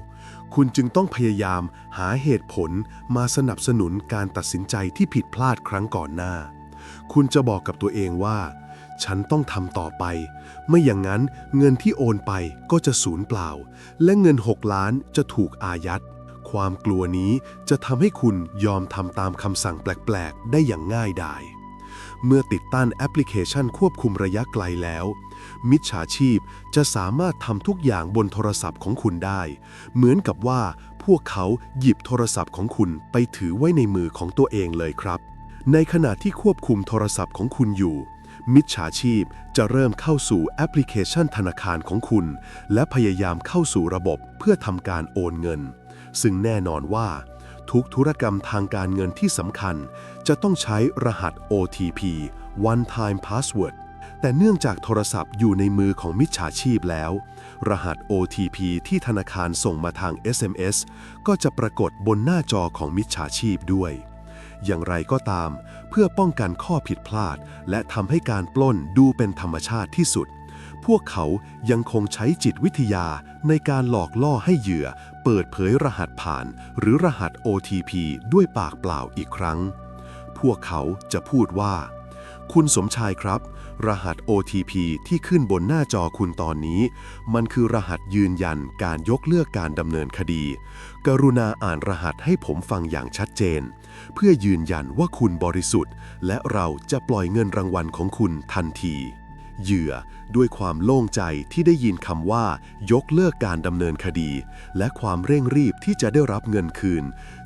คุณจึงต้องพยายามหาเหตุผลมาสนับสนุนการตัดสินใจที่ผิดพลาดครั้งก่อนหน้าคุณจะบอกกับตัวเองว่าฉันต้องทำต่อไปไม่อย่างนั้นเงินที่โอนไปก็จะสูญเปล่าและเงิน6 ล้านจะถูกอายัดความกลัวนี้จะทำให้คุณยอมทำตามคำสั่งแปลกๆได้อย่างง่ายดายเมื่อติดตั้งแอปพลิเคชันควบคุมระยะไกลแล้วมิจฉาชีพจะสามารถทำทุกอย่างบนโทรศัพท์ของคุณได้เหมือนกับว่าพวกเขาหยิบโทรศัพท์ของคุณไปถือไว้ในมือของตัวเองเลยครับในขณะที่ควบคุมโทรศัพท์ของคุณอยู่มิจฉาชีพจะเริ่มเข้าสู่แอปพลิเคชันธนาคารของคุณและพยายามเข้าสู่ระบบเพื่อทำการโอนเงินซึ่งแน่นอนว่าทุกธุรกรรมทางการเงินที่สำคัญจะต้องใช้รหัส OTP One Time Password แต่เนื่องจากโทรศัพท์อยู่ในมือของมิจฉาชีพแล้วรหัส OTP ที่ธนาคารส่งมาทาง SMS ก็จะปรากฏบนหน้าจอของมิจฉาชีพด้วยอย่างไรก็ตามเพื่อป้องกันข้อผิดพลาดและทำให้การปล้นดูเป็นธรรมชาติที่สุดพวกเขายังคงใช้จิตวิทยาในการหลอกล่อให้เหยื่อเปิดเผยรหัสผ่านหรือรหัส OTP ด้วยปากเปล่าอีกครั้งพวกเขาจะพูดว่าคุณสมชายครับรหัส OTP ที่ขึ้นบนหน้าจอคุณตอนนี้มันคือรหัสยืนยันการยกเลิกการดำเนินคดีกรุณาอ่านรหัสให้ผมฟังอย่างชัดเจนเพื่อยืนยันว่าคุณบริสุทธิ์และเราจะปล่อยเงินรางวัลของคุณทันทีเหยื่อด้วยความโล่งใจที่ได้ยินคำว่ายกเลิกการดำเนินคดีและความเร่งรีบที่จะได้รับเงินคืน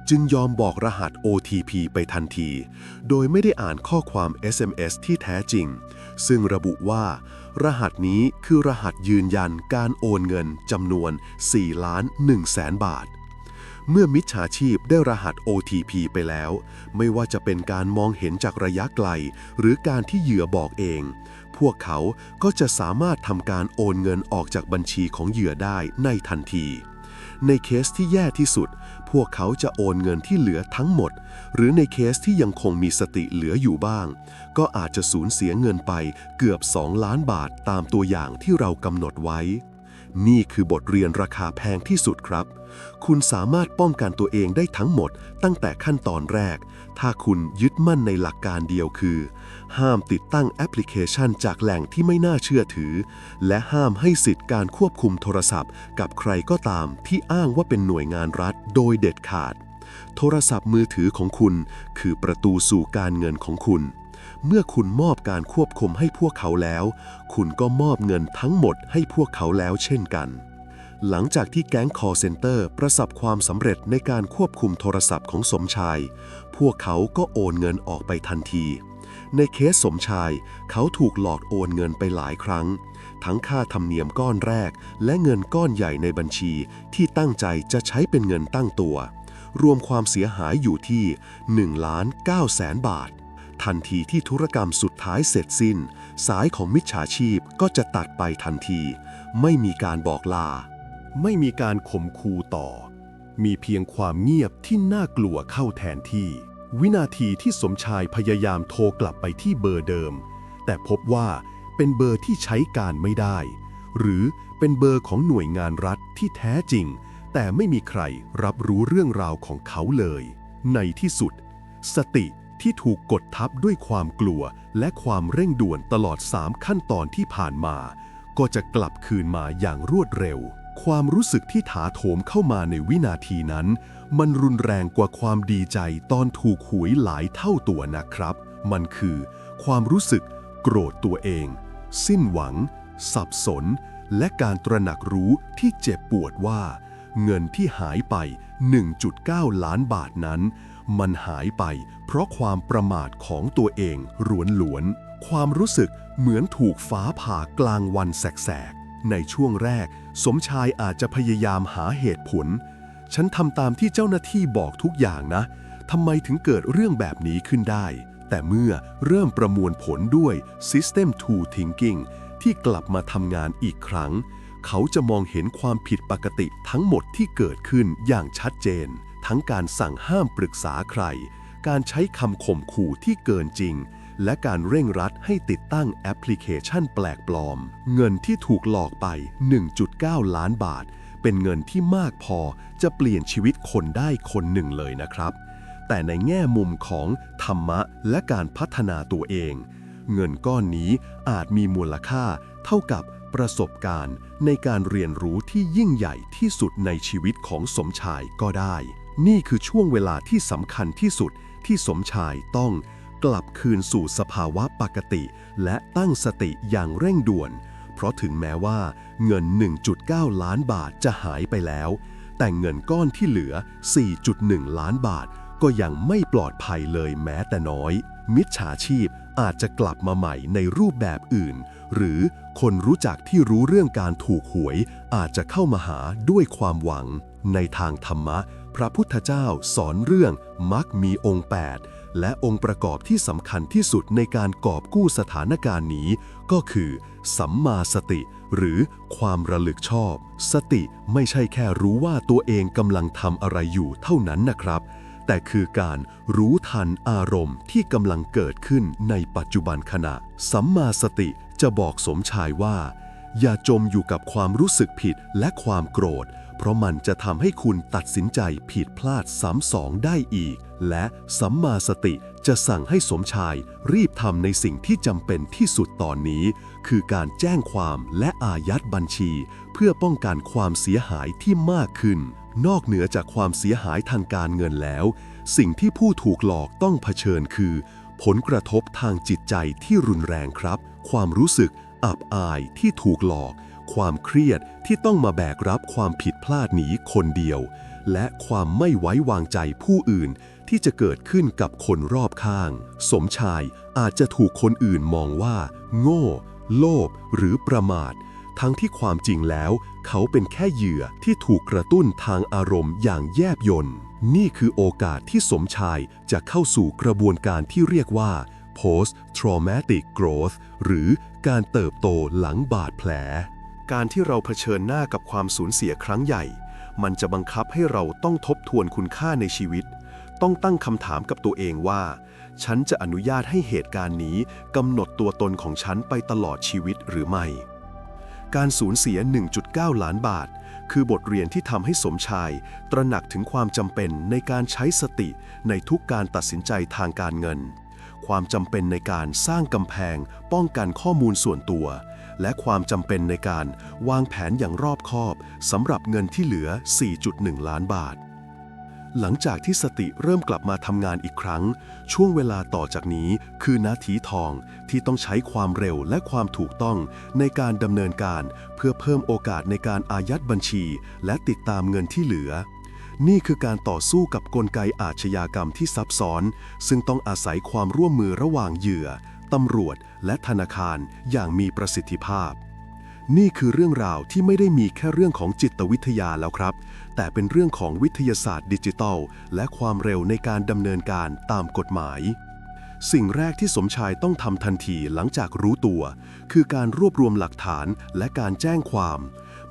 จึงยอมบอกรหัส OTP ไปทันทีโดยไม่ได้อ่านข้อความ SMS ที่แท้จริงซึ่งระบุว่ารหัสนี้คือรหัสยืนยันการโอนเงินจำนวน 4,100,000 บาทเมื่อมิจฉาชีพได้รหัส OTP ไปแล้วไม่ว่าจะเป็นการมองเห็นจากระยะไกลหรือการที่เหยื่อบอกเองพวกเขาก็จะสามารถทำการโอนเงินออกจากบัญชีของเหยื่อได้ในทันทีในเคสที่แย่ที่สุดพวกเขาจะโอนเงินที่เหลือทั้งหมดหรือในเคสที่ยังคงมีสติเหลืออยู่บ้างก็อาจจะสูญเสียเงินไปเกือบ2 ล้านบาทตามตัวอย่างที่เรากำหนดไว้ นี่คือบทเรียนราคาแพงที่สุดครับคุณสามารถป้องกันตัวเองได้ทั้งหมดตั้งแต่ขั้นตอนแรกถ้าคุณยึดมั่นในหลักการเดียวคือห้ามติดตั้งแอปพลิเคชันจากแหล่งที่ไม่น่าเชื่อถือและห้ามให้สิทธิ์การควบคุมโทรศัพท์กับใครก็ตามที่อ้างว่าเป็นหน่วยงานรัฐโดยเด็ดขาดโทรศัพท์มือถือของคุณคือประตูสู่การเงินของคุณเมื่อคุณมอบการควบคุมให้พวกเขาแล้วคุณก็มอบเงินทั้งหมดให้พวกเขาแล้วเช่นกันหลังจากที่แก๊ง call center ประสบความสำเร็จในการควบคุมโทรศัพท์ของสมชายพวกเขาก็โอนเงินออกไปทันทีในเคสสมชายเขาถูกหลอกโอนเงินไปหลายครั้งทั้งค่าธรรมเนียมก้อนแรกและเงินก้อนใหญ่ในบัญชีที่ตั้งใจจะใช้เป็นเงินตั้งตัวรวมความเสียหายอยู่ที่ 1,900,000 บาททันทีที่ธุรกรรมสุดท้ายเสร็จสิ้นสายของมิจฉาชีพก็จะตัดไปทันทีไม่มีการบอกลาไม่มีการข่มขู่ต่อมีเพียงความเงียบที่น่ากลัวเข้าแทนที่วินาทีที่สมชายพยายามโทรกลับไปที่เบอร์เดิมแต่พบว่าเป็นเบอร์ที่ใช้การไม่ได้หรือเป็นเบอร์ของหน่วยงานรัฐที่แท้จริงแต่ไม่มีใครรับรู้เรื่องราวของเขาเลยในที่สุดสติที่ถูกกดทับด้วยความกลัวและความเร่งด่วนตลอด3ขั้นตอนที่ผ่านมาก็จะกลับคืนมาอย่างรวดเร็วความรู้สึกที่ถาโถมเข้ามาในวินาทีนั้นมันรุนแรงกว่าความดีใจตอนถูกหวยหลายเท่าตัวนะครับมันคือความรู้สึกโกรธตัวเองสิ้นหวังสับสนและการตระหนักรู้ที่เจ็บปวดว่าเงินที่หายไป 1.9 ล้านบาทนั้นมันหายไปเพราะความประมาทของตัวเองล้วนๆความรู้สึกเหมือนถูกฟ้าผ่ากลางวันแสกๆในช่วงแรกสมชายอาจจะพยายามหาเหตุผลฉันทำตามที่เจ้าหน้าที่บอกทุกอย่างนะทำไมถึงเกิดเรื่องแบบนี้ขึ้นได้แต่เมื่อเริ่มประมวลผลด้วย System 2 Thinking ที่กลับมาทำงานอีกครั้งเขาจะมองเห็นความผิดปกติทั้งหมดที่เกิดขึ้นอย่างชัดเจนทั้งการสั่งห้ามปรึกษาใครการใช้คำข่มขู่ที่เกินจริงและการเร่งรัดให้ติดตั้งแอปพลิเคชันแปลกปลอมเงินที่ถูกหลอกไป 1.9 ล้านบาทเป็นเงินที่มากพอจะเปลี่ยนชีวิตคนได้คนหนึ่งเลยนะครับแต่ในแง่มุมของธรรมะและการพัฒนาตัวเองเงินก้อนนี้อาจมีมูลค่าเท่ากับประสบการณ์ในการเรียนรู้ที่ยิ่งใหญ่ที่สุดในชีวิตของสมชายก็ได้นี่คือช่วงเวลาที่สำคัญที่สุดที่สมชายต้องกลับคืนสู่สภาวะปกติและตั้งสติอย่างเร่งด่วนเพราะถึงแม้ว่าเงิน 1.9 ล้านบาทจะหายไปแล้วแต่เงินก้อนที่เหลือ 4.1 ล้านบาทก็ยังไม่ปลอดภัยเลยแม้แต่น้อยมิจฉาชีพอาจจะกลับมาใหม่ในรูปแบบอื่นหรือคนรู้จักที่รู้เรื่องการถูกหวยอาจจะเข้ามาหาด้วยความหวังในทางธรรมะพระพุทธเจ้าสอนเรื่องมรรคมีองค์ 8และองค์ประกอบที่สำคัญที่สุดในการกอบกู้สถานการณ์นี้ก็คือสัมมาสติหรือความระลึกชอบสติไม่ใช่แค่รู้ว่าตัวเองกำลังทำอะไรอยู่เท่านั้นนะครับแต่คือการรู้ทันอารมณ์ที่กำลังเกิดขึ้นในปัจจุบันขณะสัมมาสติจะบอกสมชายว่าอย่าจมอยู่กับความรู้สึกผิดและความโกรธเพราะมันจะทำให้คุณตัดสินใจผิดพลาดซ้ำสองได้อีกและสัมมาสติจะสั่งให้สมชายรีบทำในสิ่งที่จำเป็นที่สุดตอนนี้คือการแจ้งความและอายัดบัญชีเพื่อป้องกันความเสียหายที่มากขึ้นนอกเหนือจากความเสียหายทางการเงินแล้วสิ่งที่ผู้ถูกหลอกต้องเผชิญคือผลกระทบทางจิตใจที่รุนแรงครับความรู้สึกอับอายที่ถูกหลอกความเครียดที่ต้องมาแบกรับความผิดพลาดนี้คนเดียวและความไม่ไว้วางใจผู้อื่นที่จะเกิดขึ้นกับคนรอบข้างสมชายอาจจะถูกคนอื่นมองว่าโง่โลภหรือประมาททั้งที่ความจริงแล้วเขาเป็นแค่เหยื่อที่ถูกกระตุ้นทางอารมณ์อย่างแยบยลนี่คือโอกาสที่สมชายจะเข้าสู่กระบวนการที่เรียกว่า post traumatic growth หรือการเติบโตหลังบาดแผลการที่เราเผชิญหน้ากับความสูญเสียครั้งใหญ่มันจะบังคับให้เราต้องทบทวนคุณค่าในชีวิตต้องตั้งคำถามกับตัวเองว่าฉันจะอนุญาตให้เหตุการณ์นี้กำหนดตัวตนของฉันไปตลอดชีวิตหรือไม่ การสูญเสีย 1.9 ล้านบาท คือบทเรียนที่ทำให้สมชายตระหนักถึงความจำเป็นในการใช้สติในทุกการตัดสินใจทางการเงิน ความจำเป็นในการสร้างกำแพงป้องกันข้อมูลส่วนตัว และความจำเป็นในการวางแผนอย่างรอบคอบสำหรับเงินที่เหลือ 4.1 ล้านบาท หลังจากที่สติเริ่มกลับมาทำงานอีกครั้งช่วงเวลาต่อจากนี้คือนาทีทองที่ต้องใช้ความเร็วและความถูกต้องในการดำเนินการเพื่อเพิ่มโอกาสในการอายัดบัญชีและติดตามเงินที่เหลือนี่คือการต่อสู้กับกลไกอาชญากรรมที่ซับซ้อนซึ่งต้องอาศัยความร่วมมือระหว่างเหยื่อตำรวจและธนาคารอย่างมีประสิทธิภาพนี่คือเรื่องราวที่ไม่ได้มีแค่เรื่องของจิตวิทยาแล้วครับแต่เป็นเรื่องของวิทยาศาสตร์ดิจิทัลและความเร็วในการดำเนินการตามกฎหมายสิ่งแรกที่สมชายต้องทำทันทีหลังจากรู้ตัวคือการรวบรวมหลักฐานและการแจ้งความ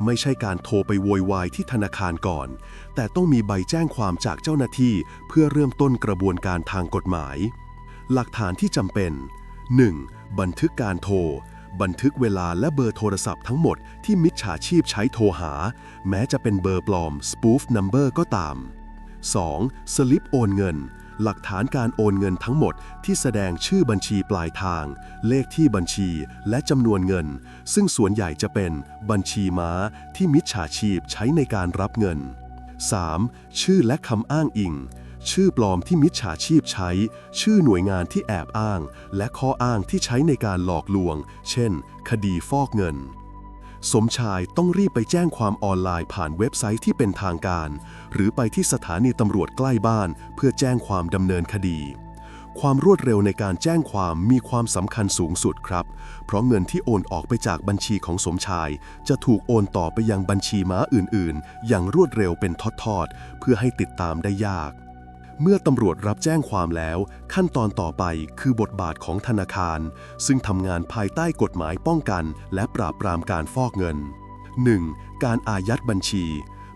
ไม่ใช่การโทรไปโวยวายที่ธนาคารก่อนแต่ต้องมีใบแจ้งความจากเจ้าหน้าที่เพื่อเริ่มต้นกระบวนการทางกฎหมายหลักฐานที่จำเป็น 1. บันทึกการโทรบันทึกเวลาและเบอร์โทรศัพท์ทั้งหมดที่มิจฉาชีพใช้โทรหาแม้จะเป็นเบอร์ปลอม spoof number ก็ตาม 2. สลิปโอนเงินหลักฐานการโอนเงินทั้งหมดที่แสดงชื่อบัญชีปลายทางเลขที่บัญชีและจำนวนเงินซึ่งส่วนใหญ่จะเป็นบัญชีม้าที่มิจฉาชีพใช้ในการรับเงิน 3. ชื่อและคำอ้างอิงชื่อปลอมที่มิจฉาชีพใช้ชื่อหน่วยงานที่แอบอ้างและข้ออ้างที่ใช้ในการหลอกลวงเช่นคดีฟอกเงินสมชายต้องรีบไปแจ้งความออนไลน์ผ่านเว็บไซต์ที่เป็นทางการหรือไปที่สถานีตำรวจใกล้บ้านเพื่อแจ้งความดำเนินคดีความรวดเร็วในการแจ้งความมีความสำคัญสูงสุดครับเพราะเงินที่โอนออกไปจากบัญชีของสมชายจะถูกโอนต่อไปยังบัญชีม้าอื่นๆอย่างรวดเร็วเป็นทอดๆเพื่อให้ติดตามได้ยากเมื่อตำรวจรับแจ้งความแล้วขั้นตอนต่อไปคือบทบาทของธนาคารซึ่งทำงานภายใต้กฎหมายป้องกันและปราบปรามการฟอกเงิน 1. การอายัดบัญชี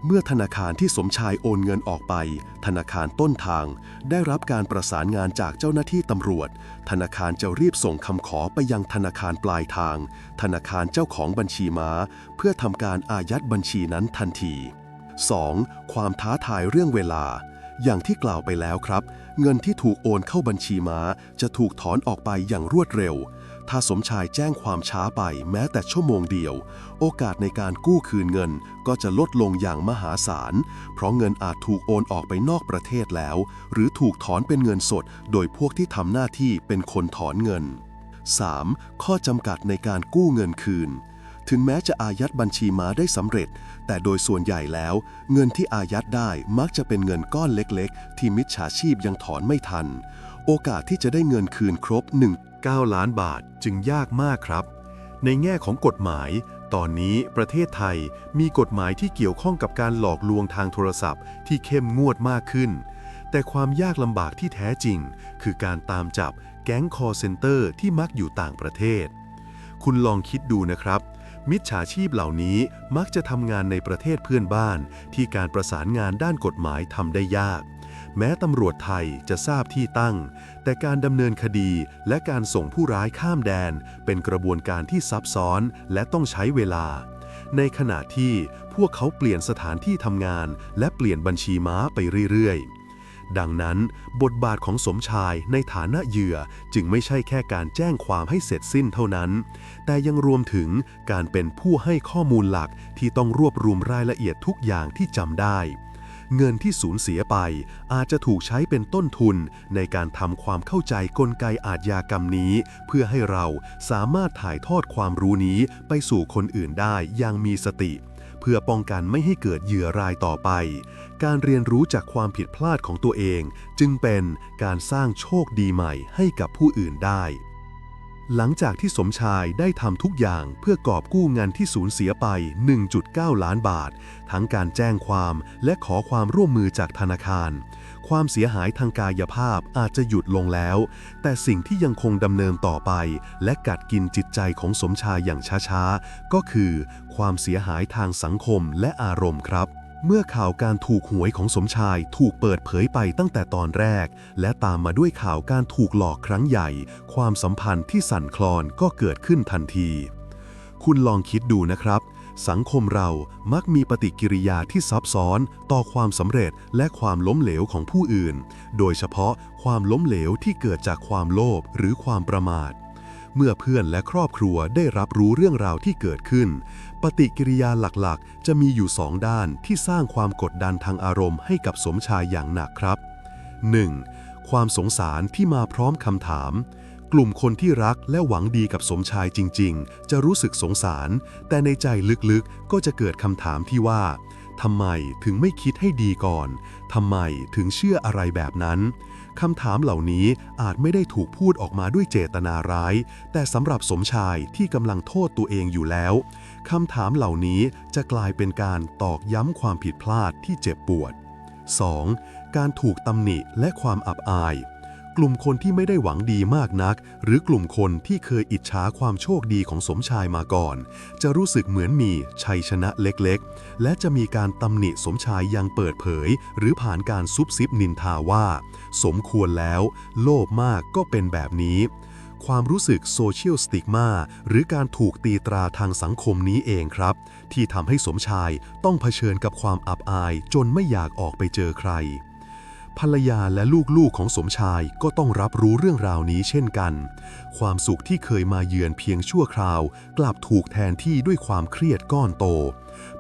เมื่อธนาคารที่สมชายโอนเงินออกไปธนาคารต้นทางได้รับการประสานงานจากเจ้าหน้าที่ตำรวจธนาคารจะรีบส่งคำขอไปยังธนาคารปลายทางธนาคารเจ้าของบัญชีม้าเพื่อทำการอายัดบัญชีนั้นทันที 2. ความท้าทายเรื่องเวลาอย่างที่กล่าวไปแล้วครับเงินที่ถูกโอนเข้าบัญชีม้าจะถูกถอนออกไปอย่างรวดเร็วถ้าสมชายแจ้งความช้าไปแม้แต่ชั่วโมงเดียวโอกาสในการกู้คืนเงินก็จะลดลงอย่างมหาศาลเพราะเงินอาจถูกโอนออกไปนอกประเทศแล้วหรือถูกถอนเป็นเงินสดโดยพวกที่ทำหน้าที่เป็นคนถอนเงิน 3. ข้อจำกัดในการกู้เงินคืนถึงแม้จะอายัดบัญชีม้าได้สำเร็จแต่โดยส่วนใหญ่แล้วเงินที่อายัดได้มักจะเป็นเงินก้อนเล็กๆที่มิจฉาชีพยังถอนไม่ทันโอกาสที่จะได้เงินคืนครบ1.9 ล้านบาทจึงยากมากครับในแง่ของกฎหมายตอนนี้ประเทศไทยมีกฎหมายที่เกี่ยวข้องกับการหลอกลวงทางโทรศัพท์ที่เข้มงวดมากขึ้นแต่ความยากลำบากที่แท้จริงคือการตามจับแก๊งคอลเซ็นเตอร์ที่มักอยู่ต่างประเทศคุณลองคิดดูนะครับมิจฉาชีพเหล่านี้มักจะทำงานในประเทศเพื่อนบ้านที่การประสานงานด้านกฎหมายทำได้ยากแม้ตำรวจไทยจะทราบที่ตั้งแต่การดำเนินคดีและการส่งผู้ร้ายข้ามแดนเป็นกระบวนการที่ซับซ้อนและต้องใช้เวลาในขณะที่พวกเขาเปลี่ยนสถานที่ทำงานและเปลี่ยนบัญชีม้าไปเรื่อยๆดังนั้นบทบาทของสมชายในฐานะเหยื่อจึงไม่ใช่แค่การแจ้งความให้เสร็จสิ้นเท่านั้นแต่ยังรวมถึงการเป็นผู้ให้ข้อมูลหลักที่ต้องรวบรวมรายละเอียดทุกอย่างที่จำได้เงินที่สูญเสียไปอาจจะถูกใช้เป็นต้นทุนในการทำความเข้าใจกลไกอาชญากรรมนี้เพื่อให้เราสามารถถ่ายทอดความรู้นี้ไปสู่คนอื่นได้อย่างมีสติเพื่อป้องกันไม่ให้เกิดเหยื่อรายต่อไปการเรียนรู้จากความผิดพลาดของตัวเองจึงเป็นการสร้างโชคดีใหม่ให้กับผู้อื่นได้หลังจากที่สมชายได้ทำทุกอย่างเพื่อกอบกู้เงินที่สูญเสียไป 1.9 ล้านบาททั้งการแจ้งความและขอความร่วมมือจากธนาคารความเสียหายทางกายภาพอาจจะหยุดลงแล้วแต่สิ่งที่ยังคงดำเนินต่อไปและกัดกินจิตใจของสมชายอย่างช้าๆก็คือความเสียหายทางสังคมและอารมณ์ครับเมื่อข่าวการถูกหวยของสมชายถูกเปิดเผยไปตั้งแต่ตอนแรกและตามมาด้วยข่าวการถูกหลอกครั้งใหญ่ความสัมพันธ์ที่สั่นคลอนก็เกิดขึ้นทันที คุณลองคิดดูนะครับสังคมเรามักมีปฏิกิริยาที่ซับซ้อนต่อความสำเร็จและความล้มเหลวของผู้อื่นโดยเฉพาะความล้มเหลวที่เกิดจากความโลภหรือความประมาทเมื่อเพื่อนและครอบครัวได้รับรู้เรื่องราวที่เกิดขึ้นปฏิกิริยาหลักๆจะมีอยู่สองด้านที่สร้างความกดดันทางอารมณ์ให้กับสมชายอย่างหนักครับ 1. ความสงสารที่มาพร้อมคำถามกลุ่มคนที่รักและหวังดีกับสมชายจริงๆจะรู้สึกสงสารแต่ในใจลึกๆก็จะเกิดคำถามที่ว่าทำไมถึงไม่คิดให้ดีก่อนทำไมถึงเชื่ออะไรแบบนั้นคำถามเหล่านี้อาจไม่ได้ถูกพูดออกมาด้วยเจตนาร้ายแต่สำหรับสมชายที่กำลังโทษตัวเองอยู่แล้วคำถามเหล่านี้จะกลายเป็นการตอกย้ำความผิดพลาดที่เจ็บปวด 2. การถูกตำหนิและความอับอายกลุ่มคนที่ไม่ได้หวังดีมากนักหรือกลุ่มคนที่เคยอิจฉาความโชคดีของสมชายมาก่อนจะรู้สึกเหมือนมีชัยชนะเล็กๆและจะมีการตำหนิสมชายอย่างเปิดเผยหรือผ่านการซุบซิบนินทาว่าสมควรแล้วโลภมากก็เป็นแบบนี้ความรู้สึกโซเชียลสติกมาหรือการถูกตีตราทางสังคมนี้เองครับที่ทำให้สมชายต้องเผชิญกับความอับอายจนไม่อยากออกไปเจอใครภรรยาและลูกๆของสมชายก็ต้องรับรู้เรื่องราวนี้เช่นกันความสุขที่เคยมาเยือนเพียงชั่วคราวกลับถูกแทนที่ด้วยความเครียดก้อนโต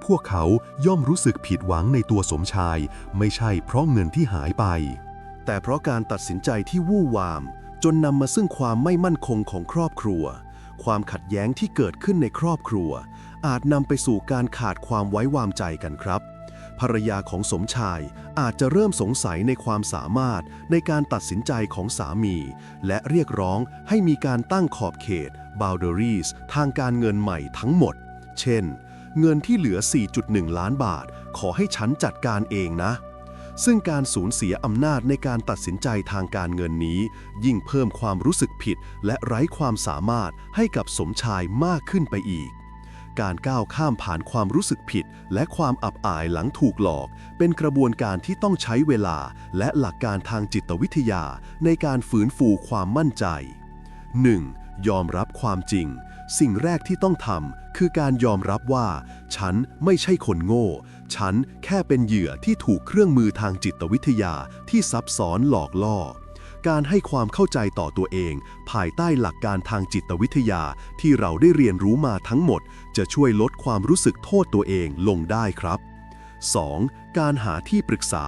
พวกเขาย่อมรู้สึกผิดหวังในตัวสมชายไม่ใช่เพราะเงินที่หายไปแต่เพราะการตัดสินใจที่วู่วามจนนำมาซึ่งความไม่มั่นคงของครอบครัวความขัดแย้งที่เกิดขึ้นในครอบครัวอาจนำไปสู่การขาดความไว้วางใจกันครับภรรยาของสมชายอาจจะเริ่มสงสัยในความสามารถในการตัดสินใจของสามีและเรียกร้องให้มีการตั้งขอบเขต boundaries ทางการเงินใหม่ทั้งหมดเช่นเงินที่เหลือ 4.1 ล้านบาทขอให้ฉันจัดการเองนะซึ่งการสูญเสียอำนาจในการตัดสินใจทางการเงินนี้ยิ่งเพิ่มความรู้สึกผิดและไร้ความสามารถให้กับสมชายมากขึ้นไปอีกการก้าวข้ามผ่านความรู้สึกผิดและความอับอายหลังถูกหลอกเป็นกระบวนการที่ต้องใช้เวลาและหลักการทางจิตวิทยาในการฟื้นฟูความมั่นใจ 1. ยอมรับความจริงสิ่งแรกที่ต้องทำคือการยอมรับว่าฉันไม่ใช่คนโง่ฉันแค่เป็นเหยื่อที่ถูกเครื่องมือทางจิตวิทยาที่ซับซ้อนหลอกล่อการให้ความเข้าใจต่อตัวเองภายใต้หลักการทางจิตวิทยาที่เราได้เรียนรู้มาทั้งหมดจะช่วยลดความรู้สึกโทษตัวเองลงได้ครับ 2. การหาที่ปรึกษา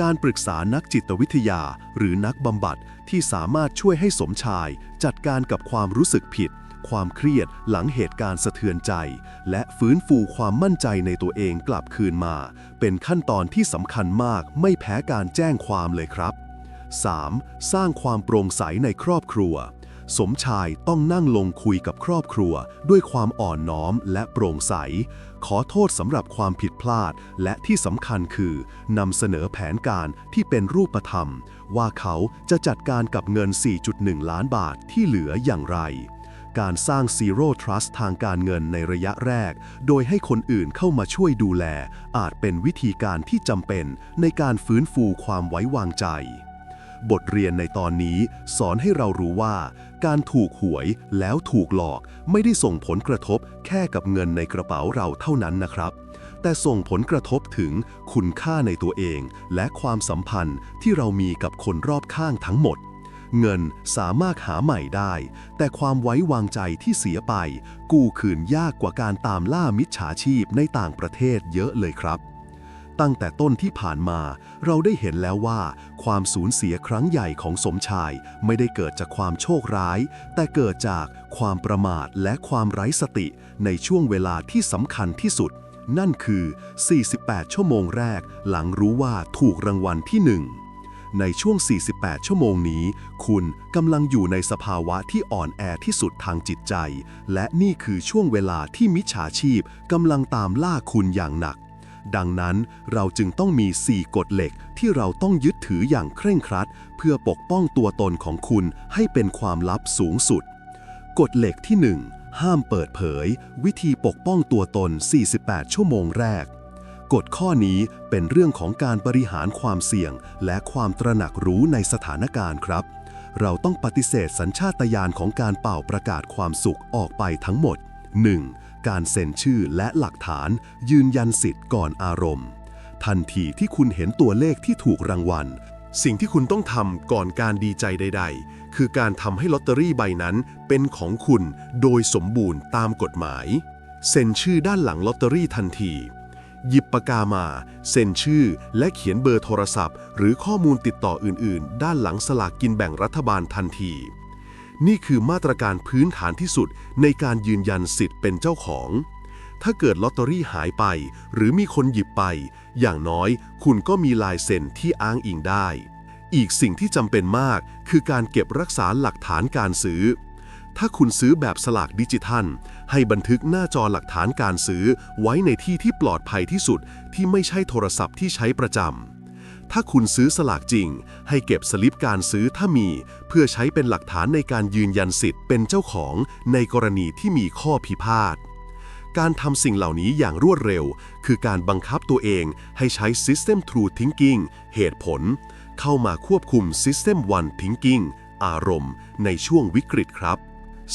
การปรึกษานักจิตวิทยาหรือนักบำบัดที่สามารถช่วยให้สมชายจัดการกับความรู้สึกผิดความเครียดหลังเหตุการณ์สะเทือนใจและฟื้นฟูความมั่นใจในตัวเองกลับคืนมาเป็นขั้นตอนที่สำคัญมากไม่แพ้การแจ้งความเลยครับ 3. สร้างความโปร่งใสในครอบครัวสมชายต้องนั่งลงคุยกับครอบครัวด้วยความอ่อนน้อมและโปร่งใสขอโทษสำหรับความผิดพลาดและที่สำคัญคือนำเสนอแผนการที่เป็นรูปธรรมว่าเขาจะจัดการกับเงิน 4.1 ล้านบาทที่เหลืออย่างไรการสร้าง Zero Trust ทางการเงินในระยะแรกโดยให้คนอื่นเข้ามาช่วยดูแลอาจเป็นวิธีการที่จำเป็นในการฟื้นฟูความไว้วางใจบทเรียนในตอนนี้สอนให้เรารู้ว่าการถูกหวยแล้วถูกหลอกไม่ได้ส่งผลกระทบแค่กับเงินในกระเป๋าเราเท่านั้นนะครับแต่ส่งผลกระทบถึงคุณค่าในตัวเองและความสัมพันธ์ที่เรามีกับคนรอบข้างทั้งหมดเงินสามารถหาใหม่ได้แต่ความไว้วางใจที่เสียไปกู้คืนยากกว่าการตามล่ามิจฉาชีพในต่างประเทศเยอะเลยครับตั้งแต่ต้นที่ผ่านมาเราได้เห็นแล้วว่าความสูญเสียครั้งใหญ่ของสมชายไม่ได้เกิดจากความโชคร้ายแต่เกิดจากความประมาทและความไร้สติในช่วงเวลาที่สำคัญที่สุดนั่นคือ 48 ชั่วโมงแรกหลังรู้ว่าถูกรางวัลที่ 1ในช่วง 48 ชั่วโมงนี้คุณกำลังอยู่ในสภาวะที่อ่อนแอที่สุดทางจิตใจและนี่คือช่วงเวลาที่มิจฉาชีพกำลังตามล่าคุณอย่างหนักดังนั้นเราจึงต้องมี 4 กฎเหล็กที่เราต้องยึดถืออย่างเคร่งครัดเพื่อปกป้องตัวตนของคุณให้เป็นความลับสูงสุดกฎเหล็กที่ 1 ห้ามเปิดเผยวิธีปกป้องตัวตน 48 ชั่วโมงแรกกฎข้อนี้เป็นเรื่องของการบริหารความเสี่ยงและความตระหนักรู้ในสถานการณ์ครับเราต้องปฏิเสธสัญชาตญาณของการเป่าประกาศความสุขออกไปทั้งหมด 1. การเซ็นชื่อและหลักฐานยืนยันสิทธิ์ก่อนอารมณ์ทันทีที่คุณเห็นตัวเลขที่ถูกรางวัลสิ่งที่คุณต้องทำก่อนการดีใจใดๆคือการทำให้ลอตเตอรี่ใบนั้นเป็นของคุณโดยสมบูรณ์ตามกฎหมายเซ็นชื่อด้านหลังลอตเตอรี่ทันทีหยิบปากกามาเซ็นชื่อและเขียนเบอร์โทรศัพท์หรือข้อมูลติดต่ออื่นๆด้านหลังสลากกินแบ่งรัฐบาลทันทีนี่คือมาตรการพื้นฐานที่สุดในการยืนยันสิทธิ์เป็นเจ้าของถ้าเกิดลอตเตอรี่หายไปหรือมีคนหยิบไปอย่างน้อยคุณก็มีลายเซ็นที่อ้างอิงได้อีกสิ่งที่จำเป็นมากคือการเก็บรักษาหลักฐานการซื้อถ้าคุณซื้อแบบสลากดิจิทัลให้บันทึกหน้าจอหลักฐานการซื้อไว้ในที่ที่ปลอดภัยที่สุดที่ไม่ใช่โทรศัพท์ที่ใช้ประจำถ้าคุณซื้อสลากจริงให้เก็บสลิปการซื้อถ้ามีเพื่อใช้เป็นหลักฐานในการยืนยันสิทธิ์เป็นเจ้าของในกรณีที่มีข้อพิพาทการทำสิ่งเหล่านี้อย่างรวดเร็วคือการบังคับตัวเองให้ใช้ System True Thinking เหตุผลเข้ามาควบคุม System One Thinking อารมณ์ในช่วงวิกฤตครับ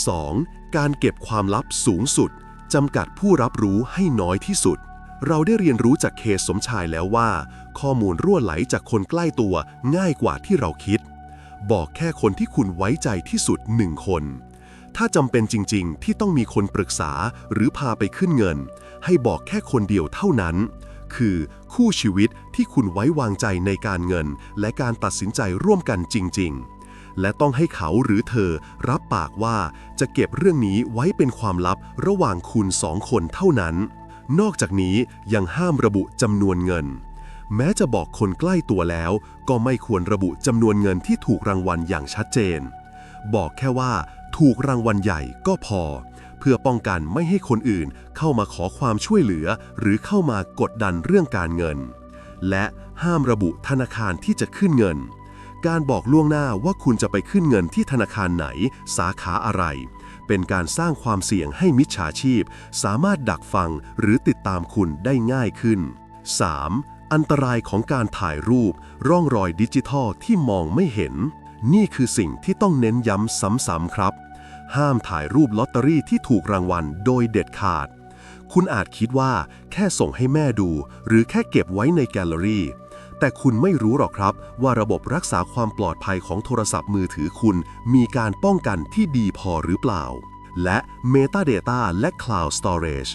2. การเก็บความลับสูงสุดจำกัดผู้รับรู้ให้น้อยที่สุดเราได้เรียนรู้จากเคสสมชายแล้วว่าข้อมูลรั่วไหลจากคนใกล้ตัวง่ายกว่าที่เราคิดบอกแค่คนที่คุณไว้ใจที่สุด1 คนถ้าจำเป็นจริงๆที่ต้องมีคนปรึกษาหรือพาไปขึ้นเงินให้บอกแค่คนเดียวเท่านั้นคือคู่ชีวิตที่คุณไว้วางใจในการเงินและการตัดสินใจร่วมกันจริงๆและต้องให้เขาหรือเธอรับปากว่าจะเก็บเรื่องนี้ไว้เป็นความลับระหว่างคุณ2 คนเท่านั้นนอกจากนี้ยังห้ามระบุจำนวนเงินแม้จะบอกคนใกล้ตัวแล้วก็ไม่ควรระบุจำนวนเงินที่ถูกรางวัลอย่างชัดเจนบอกแค่ว่าถูกรางวัลใหญ่ก็พอเพื่อป้องกันไม่ให้คนอื่นเข้ามาขอความช่วยเหลือหรือเข้ามากดดันเรื่องการเงินและห้ามระบุธนาคารที่จะขึ้นเงินการบอกล่วงหน้าว่าคุณจะไปขึ้นเงินที่ธนาคารไหนสาขาอะไรเป็นการสร้างความเสี่ยงให้มิจฉาชีพสามารถดักฟังหรือติดตามคุณได้ง่ายขึ้น 3. อันตรายของการถ่ายรูปร่องรอยดิจิทัลที่มองไม่เห็นนี่คือสิ่งที่ต้องเน้นย้ำซ้ำๆครับห้ามถ่ายรูปลอตเตอรี่ที่ถูกรางวัลโดยเด็ดขาดคุณอาจคิดว่าแค่ส่งให้แม่ดูหรือแค่เก็บไว้ในแกลเลอรี่แต่คุณไม่รู้หรอกครับว่าระบบรักษาความปลอดภัยของโทรศัพท์มือถือคุณมีการป้องกันที่ดีพอหรือเปล่าและ Metadata และ Cloud Storage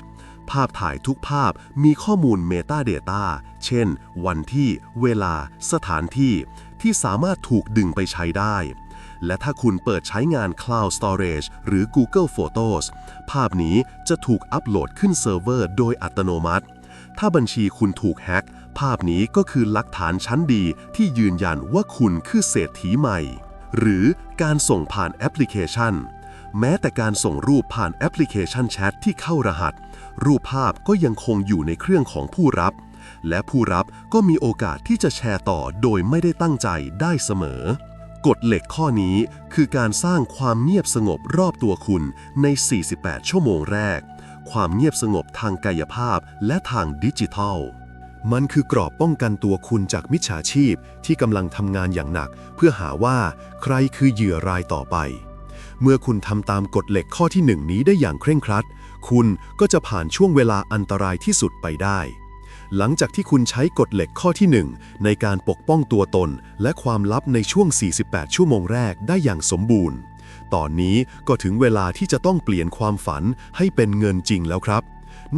ภาพถ่ายทุกภาพมีข้อมูล Metadata เช่นวันที่เวลาสถานที่ที่สามารถถูกดึงไปใช้ได้และถ้าคุณเปิดใช้งาน Cloud Storage หรือ Google Photos ภาพนี้จะถูกอัปโหลดขึ้นเซิร์ฟเวอร์โดยอัตโนมัติถ้าบัญชีคุณถูกแฮ็กภาพนี้ก็คือหลักฐานชั้นดีที่ยืนยันว่าคุณคือเศรษฐีใหม่หรือการส่งผ่านแอปพลิเคชันแม้แต่การส่งรูปผ่านแอปพลิเคชันแชทที่เข้ารหัสรูปภาพก็ยังคงอยู่ในเครื่องของผู้รับและผู้รับก็มีโอกาสที่จะแชร์ต่อโดยไม่ได้ตั้งใจได้เสมอกฎเหล็กข้อนี้คือการสร้างความเงียบสงบรอบตัวคุณใน 48 ชั่วโมงแรกความเงียบสงบทางกายภาพและทางดิจิทัลมันคือกรอบป้องกันตัวคุณจากมิจฉาชีพที่กำลังทำงานอย่างหนักเพื่อหาว่าใครคือเหยื่อรายต่อไปเมื่อคุณทำตามกฎเหล็กข้อที่1นี้ได้อย่างเคร่งครัดคุณก็จะผ่านช่วงเวลาอันตรายที่สุดไปได้หลังจากที่คุณใช้กฎเหล็กข้อที่1ในการปกป้องตัวตนและความลับในช่วง 48 ชั่วโมงแรกได้อย่างสมบูรณ์ตอนนี้ก็ถึงเวลาที่จะต้องเปลี่ยนความฝันให้เป็นเงินจริงแล้วครับ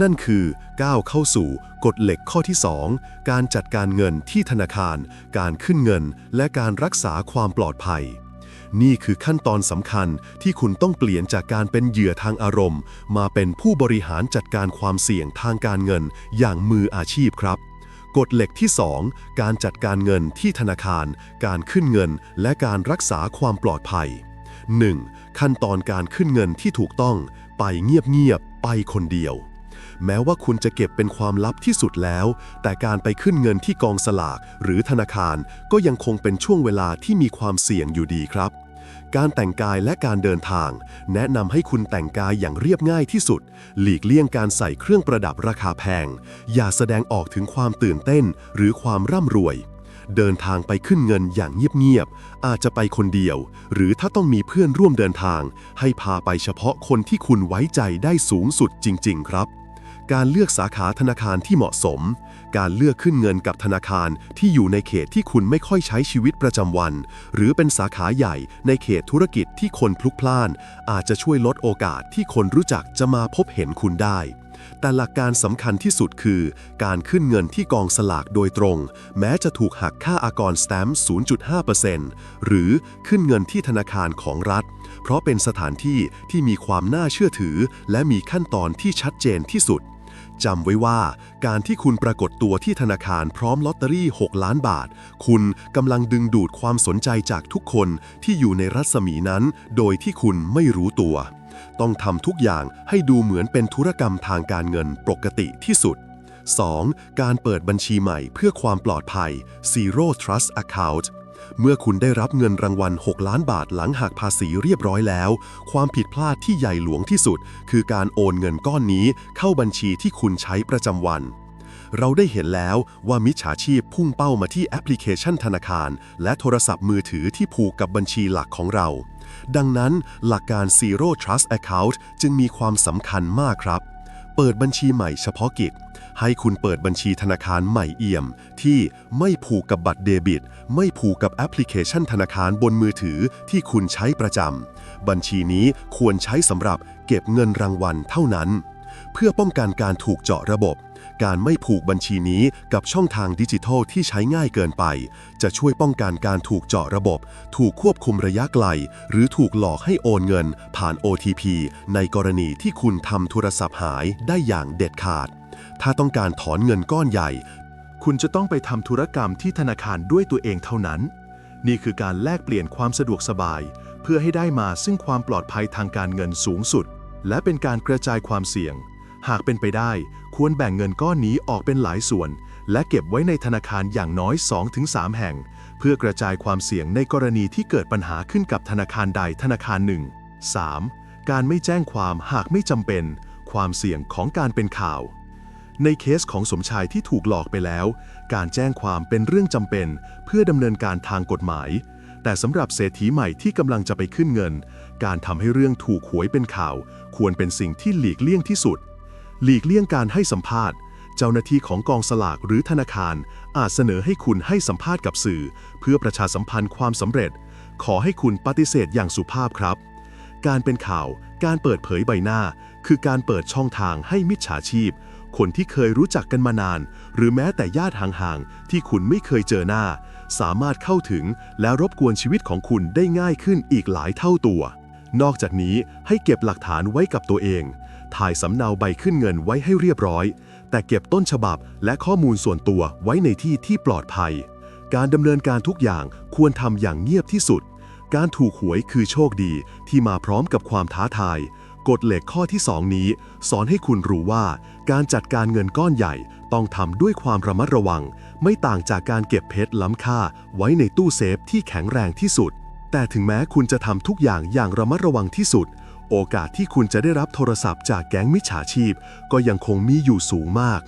นั่นคือก้าวเข้าสู่กฎเหล็กข้อที่2การจัดการเงินที่ธนาคารการขึ้นเงินและการรักษาความปลอดภัยนี่คือขั้นตอนสำคัญที่คุณต้องเปลี่ยนจากการเป็นเหยื่อทางอารมณ์มาเป็นผู้บริหารจัดการความเสี่ยงทางการเงินอย่างมืออาชีพครับกฎเหล็กที่2การจัดการเงินที่ธนาคารการขึ้นเงินและการรักษาความปลอดภัย 1. ขั้นตอนการขึ้นเงินที่ถูกต้องไปเงียบๆไปคนเดียวแม้ว่าคุณจะเก็บเป็นความลับที่สุดแล้วแต่การไปขึ้นเงินที่กองสลากหรือธนาคารก็ยังคงเป็นช่วงเวลาที่มีความเสี่ยงอยู่ดีครับการแต่งกายและการเดินทางแนะนำให้คุณแต่งกายอย่างเรียบง่ายที่สุดหลีกเลี่ยงการใส่เครื่องประดับราคาแพงอย่าแสดงออกถึงความตื่นเต้นหรือความร่ำรวย เดินทางไปขึ้นเงินอย่างเงียบๆอาจจะไปคนเดียว หรือถ้าต้องมีเพื่อนร่วมเดินทางให้พาไปเฉพาะคนที่คุณไว้ใจได้สูงสุดจริงๆครับการเลือกสาขาธนาคารที่เหมาะสมการเลือกขึ้นเงินกับธนาคารที่อยู่ในเขตที่คุณไม่ค่อยใช้ชีวิตประจำวันหรือเป็นสาขาใหญ่ในเขตธุรกิจที่คนพลุกพล่านอาจจะช่วยลดโอกาสที่คนรู้จักจะมาพบเห็นคุณได้แต่หลักการสำคัญที่สุดคือการขึ้นเงินที่กองสลากโดยตรงแม้จะถูกหักค่าอากรสแตมป์ 0.5% หรือขึ้นเงินที่ธนาคารของรัฐเพราะเป็นสถานที่ที่มีความน่าเชื่อถือและมีขั้นตอนที่ชัดเจนที่สุดจำไว้ว่าการที่คุณปรากฏตัวที่ธนาคารพร้อมลอตเตอรี่6 ล้านบาทคุณกำลังดึงดูดความสนใจจากทุกคนที่อยู่ในรัศมีนั้นโดยที่คุณไม่รู้ตัวต้องทำทุกอย่างให้ดูเหมือนเป็นธุรกรรมทางการเงินปกติที่สุด 2. การเปิดบัญชีใหม่เพื่อความปลอดภัย Zero Trust Accountเมื่อคุณได้รับเงินรางวัล6 ล้านบาทหลังหักภาษีเรียบร้อยแล้วความผิดพลาดที่ใหญ่หลวงที่สุดคือการโอนเงินก้อนนี้เข้าบัญชีที่คุณใช้ประจำวันเราได้เห็นแล้วว่ามิจฉาชีพพุ่งเป้ามาที่แอปพลิเคชันธนาคารและโทรศัพท์มือถือที่ผูกกับบัญชีหลักของเราดังนั้นหลักการ Zero Trust Account จึงมีความสำคัญมากครับเปิดบัญชีใหม่เฉพาะกิจให้คุณเปิดบัญชีธนาคารใหม่เอี่ยมที่ไม่ผูกกับบัตรเดบิตไม่ผูกกับแอปพลิเคชันธนาคารบนมือถือที่คุณใช้ประจำบัญชีนี้ควรใช้สำหรับเก็บเงินรางวัลเท่านั้นเพื่อป้องกันการถูกเจาะระบบการไม่ผูกบัญชีนี้กับช่องทางดิจิทัลที่ใช้ง่ายเกินไปจะช่วยป้องกันการถูกเจาะระบบถูกควบคุมระยะไกลหรือถูกหลอกให้โอนเงินผ่าน OTP ในกรณีที่คุณทำโทรศัพท์หายได้อย่างเด็ดขาดถ้าต้องการถอนเงินก้อนใหญ่คุณจะต้องไปทำธุรกรรมที่ธนาคารด้วยตัวเองเท่านั้นนี่คือการแลกเปลี่ยนความสะดวกสบายเพื่อให้ได้มาซึ่งความปลอดภัยทางการเงินสูงสุดและเป็นการกระจายความเสี่ยงหากเป็นไปได้ควรแบ่งเงินก้อนนี้ออกเป็นหลายส่วนและเก็บไว้ในธนาคารอย่างน้อย 2-3 แห่งเพื่อกระจายความเสี่ยงในกรณีที่เกิดปัญหาขึ้นกับธนาคารใดธนาคารหนึ่ง 3. การไม่แจ้งความหากไม่จำเป็นความเสี่ยงของการเป็นข่าวในเคสของสมชายที่ถูกหลอกไปแล้วการแจ้งความเป็นเรื่องจำเป็นเพื่อดำเนินการทางกฎหมายแต่สำหรับเศรษฐีใหม่ที่กำลังจะไปขึ้นเงินการทำให้เรื่องถูกหวยเป็นข่าวควรเป็นสิ่งที่หลีกเลี่ยงที่สุดหลีกเลี่ยงการให้สัมภาษณ์เจ้าหน้าที่ของกองสลากหรือธนาคารอาจเสนอให้คุณให้สัมภาษณ์กับสื่อเพื่อประชาสัมพันธ์ความสำเร็จขอให้คุณปฏิเสธอย่างสุภาพครับการเป็นข่าวการเปิดเผยใบหน้าคือการเปิดช่องทางให้มิจฉาชีพคนที่เคยรู้จักกันมานานหรือแม้แต่ญาติห่างๆที่คุณไม่เคยเจอหน้าสามารถเข้าถึงและรบกวนชีวิตของคุณได้ง่ายขึ้นอีกหลายเท่าตัวนอกจากนี้ให้เก็บหลักฐานไว้กับตัวเองถ่ายสำเนาใบขึ้นเงินไว้ให้เรียบร้อยแต่เก็บต้นฉบับและข้อมูลส่วนตัวไว้ในที่ที่ปลอดภัยการดำเนินการทุกอย่างควรทำอย่างเงียบที่สุดการถูกหวยคือโชคดีที่มาพร้อมกับความท้าทายกฎเหล็กข้อที่ 2 นี้สอนให้คุณรู้ว่าการจัดการเงินก้อนใหญ่ต้องทำด้วยความระมัดระวังไม่ต่างจากการเก็บเพชรล้ำค่าไว้ในตู้เซฟที่แข็งแรงที่สุดแต่ถึงแม้คุณจะทำทุกอย่างอย่างระมัดระวังที่สุดโอกาสที่คุณจะได้รับโทรศัพท์จากแก๊งมิจฉาชีพก็ยังคงมีอยู่สูงมาก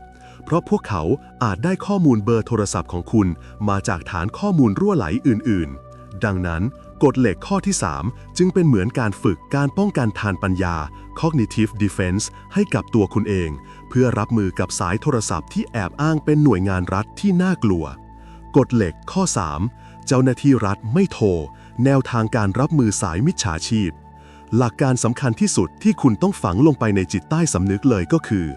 เพราะพวกเขาอาจได้ข้อมูลเบอร์โทรศัพท์ของคุณมาจากฐานข้อมูลรั่วไหลอื่นๆดังนั้นกฎเหล็กข้อที่ 3 จึงเป็นเหมือนการฝึกการป้องกันทางปัญญา Cognitive Defense ให้กับตัวคุณเองเพื่อรับมือกับสายโทรศัพท์ที่แอบอ้างเป็นหน่วยงานรัฐที่น่ากลัวกฎเหล็กข้อ 3 เจ้าหน้าที่รัฐไม่โทรแนวทางการรับมือสายมิจฉาชีพหลักการสำคัญที่สุดที่คุณต้องฝังลงไปในจิตใต้สำนึกเลยก็คือ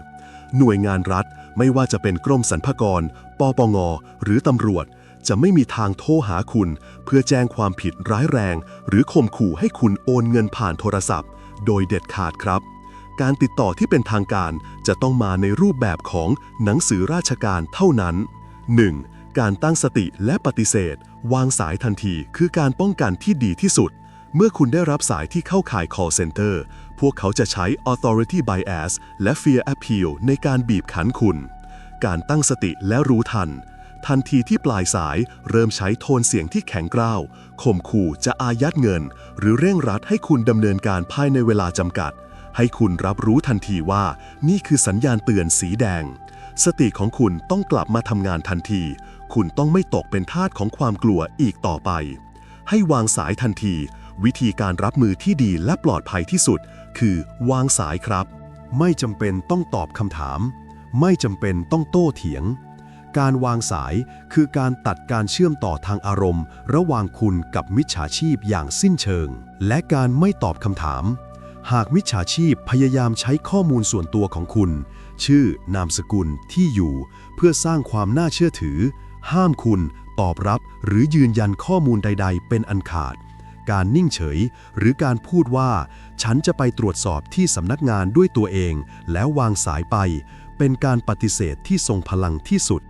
หน่วยงานรัฐไม่ว่าจะเป็นกรมสรรพากรปปงหรือตำรวจจะไม่มีทางโทรหาคุณเพื่อแจ้งความผิดร้ายแรงหรือข่มขู่ให้คุณโอนเงินผ่านโทรศัพท์โดยเด็ดขาดครับการติดต่อที่เป็นทางการจะต้องมาในรูปแบบของหนังสือราชการเท่านั้น 1. การตั้งสติและปฏิเสธวางสายทันทีคือการป้องกันที่ดีที่สุดเมื่อคุณได้รับสายที่เข้าข่าย call center พวกเขาจะใช้ authority bias และ fear appeal ในการบีบคั้นคุณการตั้งสติและรู้ทันทีที่ปลายสายเริ่มใช้โทนเสียงที่แข็งกร้าวข่มขู่จะอายัดเงินหรือเร่งรัดให้คุณดำเนินการภายในเวลาจำกัดให้คุณรับรู้ทันทีว่านี่คือสัญญาณเตือนสีแดง สติของคุณต้องกลับมาทำงานทันที คุณต้องไม่ตกเป็นทาสของความกลัวอีกต่อไป ให้วางสายทันที วิธีการรับมือที่ดีและปลอดภัยที่สุด คือวางสายครับ ไม่จำเป็นต้องตอบคำถาม ไม่จำเป็นต้องโต้เถียง การวางสายคือการตัดการเชื่อมต่อทางอารมณ์ระหว่างคุณกับมิจฉาชีพอย่างสิ้นเชิง และการไม่ตอบคำถาม หากมิจฉาชีพพยายามใช้ข้อมูลส่วนตัวของคุณ ชื่อนามสกุลที่อยู่ เพื่อสร้างความน่าเชื่อถือ ห้ามคุณตอบรับหรือยืนยันข้อมูลใดๆเป็นอันขาด การนิ่งเฉยหรือการพูดว่าฉันจะไปตรวจสอบที่สำนักงานด้วยตัวเองแล้ววางสายไปเป็นการปฏิเสธที่ทรงพลังที่สุด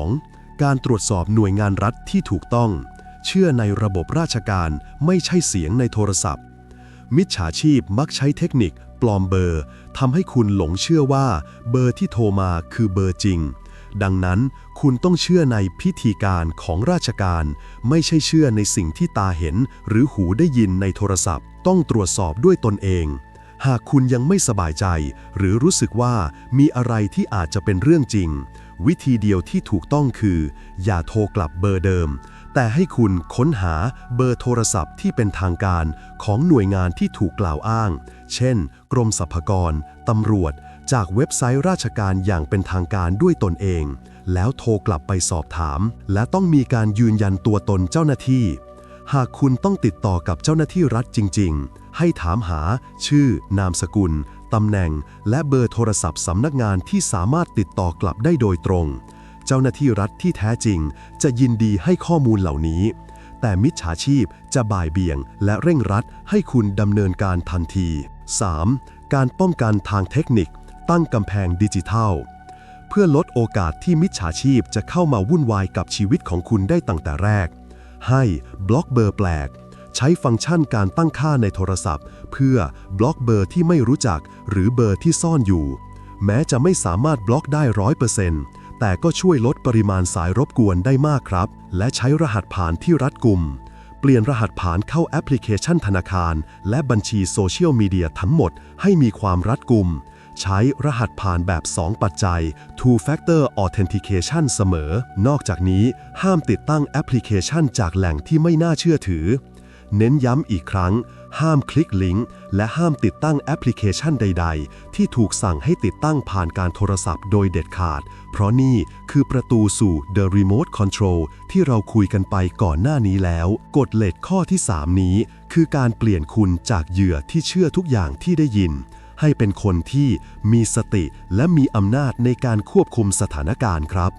2. การตรวจสอบหน่วยงานรัฐที่ถูกต้องเชื่อในระบบราชการไม่ใช่เสียงในโทรศัพท์มิจฉาชีพมักใช้เทคนิคปลอมเบอร์ทำให้คุณหลงเชื่อว่าเบอร์ที่โทรมาคือเบอร์จริงดังนั้นคุณต้องเชื่อในพิธีการของราชการไม่ใช่เชื่อในสิ่งที่ตาเห็นหรือหูได้ยินในโทรศัพท์ต้องตรวจสอบด้วยตนเองหากคุณยังไม่สบายใจหรือรู้สึกว่ามีอะไรที่อาจจะเป็นเรื่องจริงวิธีเดียวที่ถูกต้องคืออย่าโทรกลับเบอร์เดิมแต่ให้คุณค้นหาเบอร์โทรศัพท์ที่เป็นทางการของหน่วยงานที่ถูกกล่าวอ้างเช่นกรมสรรพากรตำรวจจากเว็บไซต์ราชการอย่างเป็นทางการด้วยตนเองแล้วโทรกลับไปสอบถามและต้องมีการยืนยันตัวตนเจ้าหน้าที่หากคุณต้องติดต่อกับเจ้าหน้าที่รัฐจริงๆให้ถามหาชื่อนามสกุลตำแหน่งและเบอร์โทรศัพท์สำนักงานที่สามารถติดต่อกลับได้โดยตรงเจ้าหน้าที่รัฐที่แท้จริงจะยินดีให้ข้อมูลเหล่านี้แต่มิจฉาชีพจะบ่ายเบี่ยงและเร่งรัดให้คุณดำเนินการทันที 3. การป้องกันทางเทคนิคตั้งกำแพงดิจิทัลเพื่อลดโอกาสที่มิจฉาชีพจะเข้ามาวุ่นวายกับชีวิตของคุณได้ตั้งแต่แรกให้บล็อกเบอร์แปลกใช้ฟังก์ชันการตั้งค่าในโทรศัพท์เพื่อบล็อกเบอร์ที่ไม่รู้จักหรือเบอร์ที่ซ่อนอยู่แม้จะไม่สามารถบล็อกได้ 100%แต่ก็ช่วยลดปริมาณสายรบกวนได้มากครับและใช้รหัสผ่านที่รัดกุมเปลี่ยนรหัสผ่านเข้าแอปพลิเคชันธนาคารและบัญชีโซเชียลมีเดียทั้งหมดให้มีความรัดกุมใช้รหัสผ่านแบบ 2 ปัจจัย Two Factor Authentication เสมอนอกจากนี้ห้ามติดตั้งแอปพลิเคชันจากแหล่งที่ไม่น่าเชื่อถือเน้นย้ำอีกครั้งห้ามคลิกลิงก์และห้ามติดตั้งแอปพลิเคชันใดๆที่ถูกสั่งให้ติดตั้งผ่านการโทรศัพท์โดยเด็ดขาดเพราะนี่คือประตูสู่ The Remote Control ที่เราคุยกันไปก่อนหน้านี้แล้วกฎเหล็กข้อที่ 3 นี้คือการเปลี่ยนคุณจากเหยื่อที่เชื่อทุกอย่างที่ได้ยินให้เป็นคนที่มีสติและมีอำนาจในการควบคุมสถานการณ์ครับ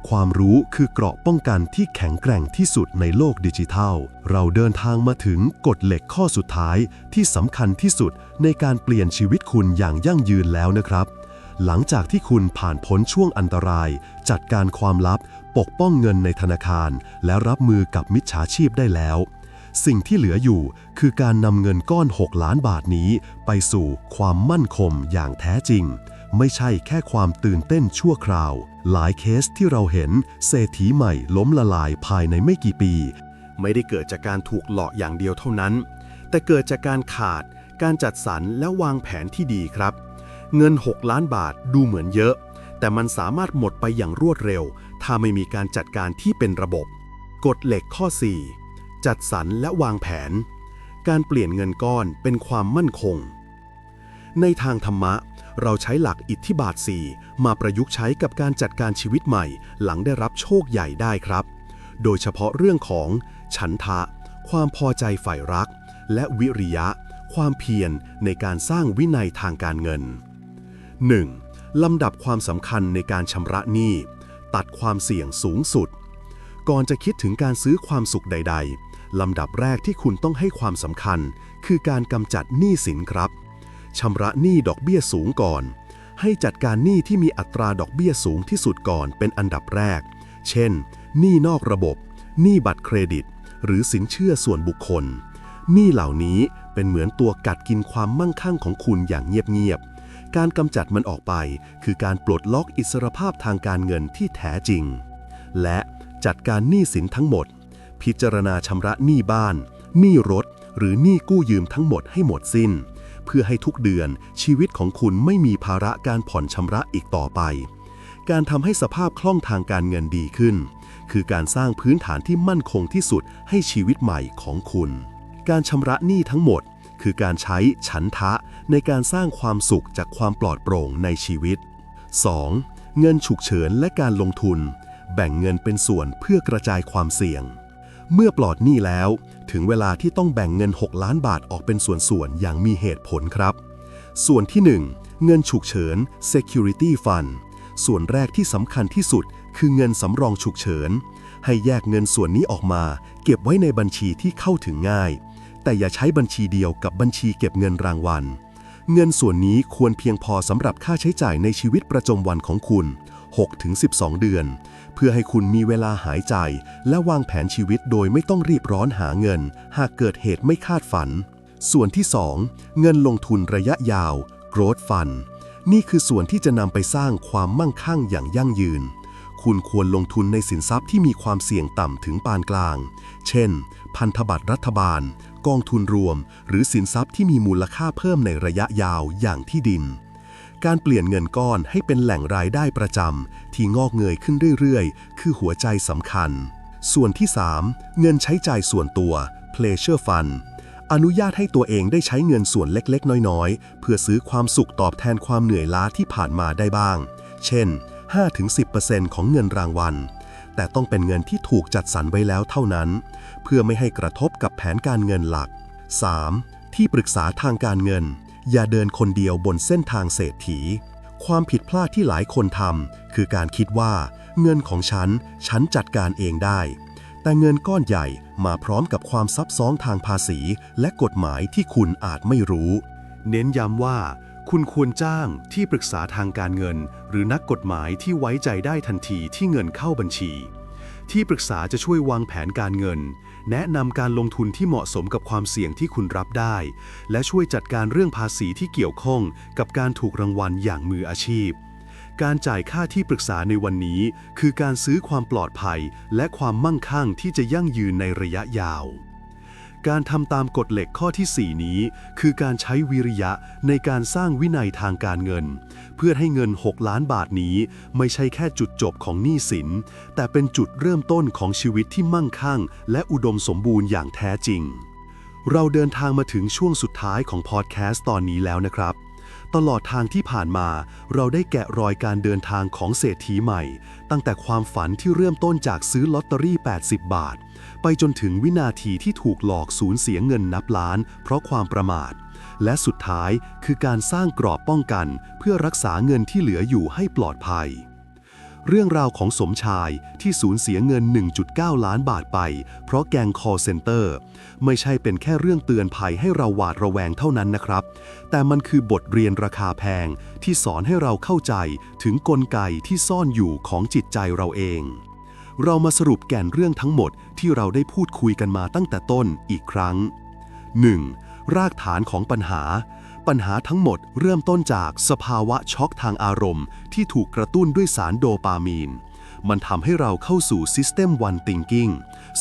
ความรู้คือเกราะป้องกันที่แข็งแกร่งที่สุดในโลกดิจิทัลเราเดินทางมาถึงกฎเหล็กข้อสุดท้ายที่สำคัญที่สุดในการเปลี่ยนชีวิตคุณอย่างยั่งยืนแล้วนะครับหลังจากที่คุณผ่านพ้นช่วงอันตรายจัดการความลับปกป้องเงินในธนาคารและรับมือกับมิจฉาชีพได้แล้วสิ่งที่เหลืออยู่คือการนำเงินก้อน6 ล้านบาทนี้ไปสู่ความมั่นคงอย่างแท้จริงไม่ใช่แค่ความตื่นเต้นชั่วคราวหลายเคสที่เราเห็นเศรษฐีใหม่ล้มละลายภายในไม่กี่ปีไม่ได้เกิดจากการถูกหลอกอย่างเดียวเท่านั้นแต่เกิดจากการขาดการจัดสรรและวางแผนที่ดีครับเงิน6 ล้านบาทดูเหมือนเยอะแต่มันสามารถหมดไปอย่างรวดเร็วถ้าไม่มีการจัดการที่เป็นระบบกฎเหล็กข้อ 4 จัดสรรและวางแผนการเปลี่ยนเงินก้อนเป็นความมั่นคงในทางธรรมะเราใช้หลักอิทธิบาท 4 มาประยุกต์ใช้กับการจัดการชีวิตใหม่หลังได้รับโชคใหญ่ได้ครับโดยเฉพาะเรื่องของฉันทะความพอใจใฝ่รักและวิริยะความเพียรในการสร้างวินัยทางการเงิน 1. ลำดับความสำคัญในการชำระหนี้ตัดความเสี่ยงสูงสุดก่อนจะคิดถึงการซื้อความสุขใดๆลำดับแรกที่คุณต้องให้ความสำคัญคือการกำจัดหนี้สินครับชำระหนี้ดอกเบี้ยสูงก่อนให้จัดการหนี้ที่มีอัตราดอกเบี้ยสูงที่สุดก่อนเป็นอันดับแรกเช่นหนี้นอกระบบหนี้บัตรเครดิตหรือสินเชื่อส่วนบุคคลหนี้เหล่านี้เป็นเหมือนตัวกัดกินความมั่งคั่งของคุณอย่างเงียบๆการกำจัดมันออกไปคือการปลดล็อกอิสรภาพทางการเงินที่แท้จริงและจัดการหนี้สินทั้งหมดพิจารณาชำระหนี้บ้านหนี้รถหรือหนี้กู้ยืมทั้งหมดให้หมดสิ้นเพื่อให้ทุกเดือนชีวิตของคุณไม่มีภาระการผ่อนชำระอีกต่อไป การทำให้สภาพคล่องทางการเงินดีขึ้นคือการสร้างพื้นฐานที่มั่นคงที่สุดให้ชีวิตใหม่ของคุณการชำระหนี้ทั้งหมดคือการใช้ฉันทะในการสร้างความสุขจากความปลอดโปร่งในชีวิต 2. เงินฉุกเฉินและการลงทุนแบ่งเงินเป็นส่วนเพื่อกระจายความเสี่ยงเมื่อปลอดหนี้แล้วถึงเวลาที่ต้องแบ่งเงิน6 ล้านบาทออกเป็นส่วนๆอย่างมีเหตุผลครับส่วนที่ 1 เงินฉุกเฉิน Security Fund ส่วนแรกที่สำคัญที่สุดคือเงินสำรองฉุกเฉินให้แยกเงินส่วนนี้ออกมาเก็บไว้ในบัญชีที่เข้าถึงง่ายแต่อย่าใช้บัญชีเดียวกับบัญชีเก็บเงินรางวัลเงินส่วนนี้ควรเพียงพอสำหรับค่าใช้จ่ายในชีวิตประจำวันของคุณ 6-12 เดือนเพื่อให้คุณมีเวลาหายใจและวางแผนชีวิตโดยไม่ต้องรีบร้อนหาเงินหากเกิดเหตุไม่คาดฝันส่วนที่ 2 เงินลงทุนระยะยาว Growth Fund นี่คือส่วนที่จะนำไปสร้างความมั่งคั่งอย่างยั่งยืนคุณควรลงทุนในสินทรัพย์ที่มีความเสี่ยงต่ำถึงปานกลางเช่นพันธบัตรรัฐบาลกองทุนรวมหรือสินทรัพย์ที่มีมูลค่าเพิ่มในระยะยาวอย่างที่ดินการเปลี่ยนเงินก้อนให้เป็นแหล่งรายได้ประจำที่งอกเงยขึ้นเรื่อยๆคือหัวใจสำคัญส่วนที่ 3 เงินใช้จ่ายส่วนตัว Pleasure Fund อนุญาตให้ตัวเองได้ใช้เงินส่วนเล็กๆน้อยๆเพื่อซื้อความสุขตอบแทนความเหนื่อยล้าที่ผ่านมาได้บ้างเช่น 5-10% ของเงินรางวัลแต่ต้องเป็นเงินที่ถูกจัดสรรไว้แล้วเท่านั้นเพื่อไม่ให้กระทบกับแผนการเงินหลัก 3. ที่ปรึกษาทางการเงินอย่าเดินคนเดียวบนเส้นทางเศรษฐีความผิดพลาดที่หลายคนทำคือการคิดว่าเงินของฉันจัดการเองได้แต่เงินก้อนใหญ่มาพร้อมกับความซับซ้อนทางภาษีและกฎหมายที่คุณอาจไม่รู้เน้นย้ำว่าคุณควรจ้างที่ปรึกษาทางการเงินหรือนักกฎหมายที่ไว้ใจได้ทันทีที่เงินเข้าบัญชีที่ปรึกษาจะช่วยวางแผนการเงินแนะนำการลงทุนที่เหมาะสมกับความเสี่ยงที่คุณรับได้และช่วยจัดการเรื่องภาษีที่เกี่ยวข้องกับการถูกรางวัลอย่างมืออาชีพการจ่ายค่าที่ปรึกษาในวันนี้คือการซื้อความปลอดภัยและความมั่งคั่งที่จะยั่งยืนในระยะยาวการทำตามกฎเหล็กข้อที่ 4 นี้คือการใช้วิริยะในการสร้างวินัยทางการเงินเพื่อให้เงิน6 ล้านบาทนี้ไม่ใช่แค่จุดจบของหนี้สินแต่เป็นจุดเริ่มต้นของชีวิตที่มั่งคั่งและอุดมสมบูรณ์อย่างแท้จริงเราเดินทางมาถึงช่วงสุดท้ายของพอดแคสต์ตอนนี้แล้วนะครับตลอดทางที่ผ่านมาเราได้แกะรอยการเดินทางของเศรษฐีใหม่ตั้งแต่ความฝันที่เริ่มต้นจากซื้อลอตเตอรี่80 บาทไปจนถึงวินาทีที่ถูกหลอกสูญเสียเงินนับล้านเพราะความประมาทและสุดท้ายคือการสร้างกรอบป้องกันเพื่อรักษาเงินที่เหลืออยู่ให้ปลอดภัยเรื่องราวของสมชายที่สูญเสียเงิน 1.9 ล้านบาทไปเพราะแก๊ง call center ไม่ใช่เป็นแค่เรื่องเตือนภัยให้เราหวาดระแวงเท่านั้นนะครับแต่มันคือบทเรียนราคาแพงที่สอนให้เราเข้าใจถึงกลไกที่ซ่อนอยู่ของจิตใจเราเองเรามาสรุปแก่นเรื่องทั้งหมดที่เราได้พูดคุยกันมาตั้งแต่ต้นอีกครั้ง 1. รากฐานของปัญหาทั้งหมดเริ่มต้นจากสภาวะช็อกทางอารมณ์ที่ถูกกระตุ้นด้วยสารโดปามีนมันทำให้เราเข้าสู่ System One Thinking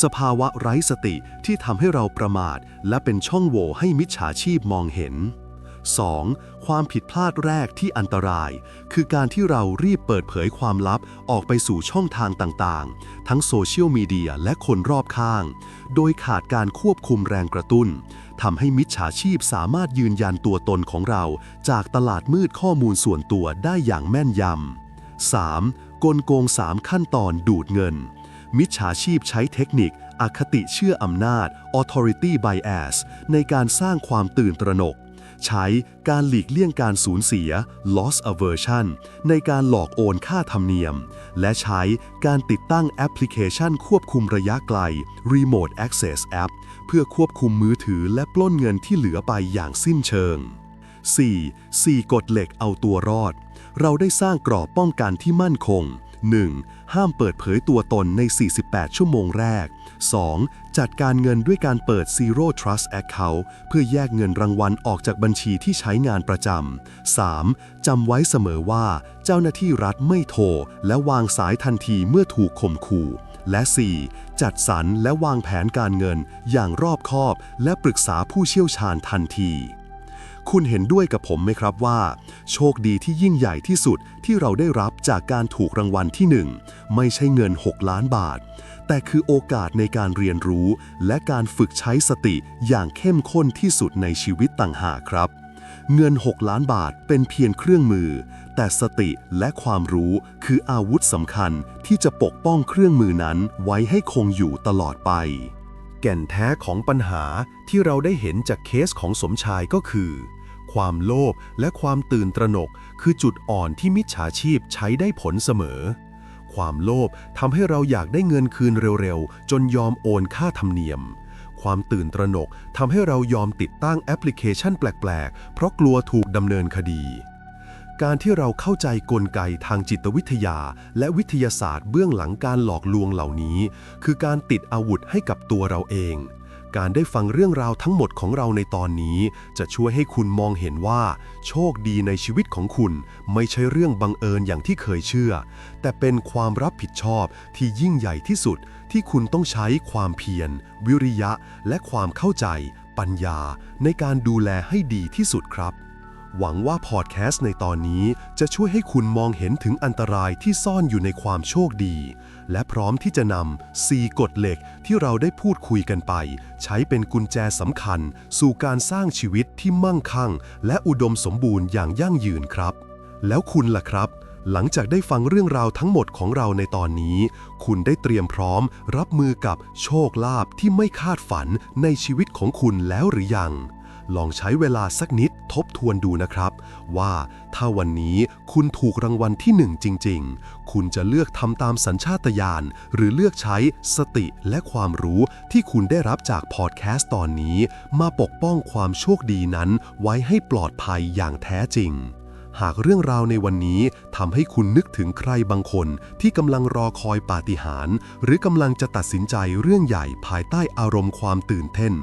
สภาวะไร้สติที่ทำให้เราประมาทและเป็นช่องโหว่ให้มิจฉาชีพมองเห็น 2. ความผิดพลาดแรกที่อันตรายคือการที่เรารีบเปิดเผยความลับออกไปสู่ช่องทางต่างๆทั้งโซเชียลมีเดียและคนรอบข้างโดยขาดการควบคุมแรงกระตุ้นทำให้มิจฉาชีพสามารถยืนยันตัวตนของเราจากตลาดมืดข้อมูลส่วนตัวได้อย่างแม่นยำ 3. กลโกง 3 ขั้นตอนดูดเงินมิจฉาชีพใช้เทคนิคอคติเชื่ออำนาจ authority bias ในการสร้างความตื่นตระหนกใช้การหลีกเลี่ยงการสูญเสีย loss aversion ในการหลอกโอนค่าธรรมเนียมและใช้การติดตั้งแอปพลิเคชันควบคุมระยะไกล remote access app เพื่อควบคุมมือถือและปล้นเงินที่เหลือไปอย่างสิ้นเชิง 4. กฎเหล็กเอาตัวรอดเราได้สร้างกรอบป้องกันที่มั่นคง 1. ห้ามเปิดเผยตัวตนใน 48 ชั่วโมงแรก 2. จัดการเงินด้วยการเปิด Zero Trust Account เพื่อแยกเงินรางวัลออกจากบัญชีที่ใช้งานประจำ 3. จำไว้เสมอว่าเจ้าหน้าที่รัฐไม่โทรและวางสายทันทีเมื่อถูกข่มขู่ และ 4. จัดสรรและวางแผนการเงินอย่างรอบคอบและปรึกษาผู้เชี่ยวชาญทันที คุณเห็นด้วยกับผมไหมครับว่าโชคดีที่ยิ่งใหญ่ที่สุดที่เราได้รับจากการถูกรางวัลที่ 1ไม่ใช่เงิน6 ล้านบาทแต่คือโอกาสในการเรียนรู้และการฝึกใช้สติอย่างเข้มข้นที่สุดในชีวิตต่างหากครับเงิน6 ล้านบาทเป็นเพียงเครื่องมือแต่สติและความรู้คืออาวุธสำคัญที่จะปกป้องเครื่องมือนั้นไว้ให้คงอยู่ตลอดไปแก่นแท้ของปัญหาที่เราได้เห็นจากเคสของสมชายก็คือความโลภและความตื่นตระหนกคือจุดอ่อนที่มิจฉาชีพใช้ได้ผลเสมอความโลภทำให้เราอยากได้เงินคืนเร็วๆจนยอมโอนค่าธรรมเนียมความตื่นตระหนกทำให้เรายอมติดตั้งแอปพลิเคชันแปลกๆเพราะกลัวถูกดำเนินคดีการที่เราเข้าใจกลไกทางจิตวิทยาและวิทยาศาสตร์เบื้องหลังการหลอกลวงเหล่านี้คือการติดอาวุธให้กับตัวเราเองการได้ฟังเรื่องราวทั้งหมดของเราในตอนนี้จะช่วยให้คุณมองเห็นว่าโชคดีในชีวิตของคุณไม่ใช่เรื่องบังเอิญอย่างที่เคยเชื่อแต่เป็นความรับผิดชอบที่ยิ่งใหญ่ที่สุดที่คุณต้องใช้ความเพียรวิริยะและความเข้าใจปัญญาในการดูแลให้ดีที่สุดครับหวังว่าพอดแคสต์ในตอนนี้จะช่วยให้คุณมองเห็นถึงอันตรายที่ซ่อนอยู่ในความโชคดีและพร้อมที่จะนำ4 กฎเหล็กที่เราได้พูดคุยกันไปใช้เป็นกุญแจสำคัญสู่การสร้างชีวิตที่มั่งคั่งและอุดมสมบูรณ์อย่างยั่งยืนครับแล้วคุณล่ะครับหลังจากได้ฟังเรื่องราวทั้งหมดของเราในตอนนี้คุณได้เตรียมพร้อมรับมือกับโชคลาภที่ไม่คาดฝันในชีวิตของคุณแล้วหรือยังลองใช้เวลาสักนิดทบทวนดูนะครับว่าถ้าวันนี้คุณถูกรางวัลที่ 1จริงๆคุณจะเลือกทำตามสัญชาตญาณหรือเลือกใช้สติและความรู้ที่คุณได้รับจากพอดแคสต์ตอนนี้มาปกป้องความโชคดีนั้นไว้ให้ปลอดภัยอย่างแท้จริงหากเรื่องราวในวันนี้ทำให้คุณนึกถึงใครบางคนที่กำลังรอคอยปาฏิหาริย์หรือกำลังจะตัดสินใจเรื่องใหญ่ภายใต้อารมณ์ความตื่นเต้น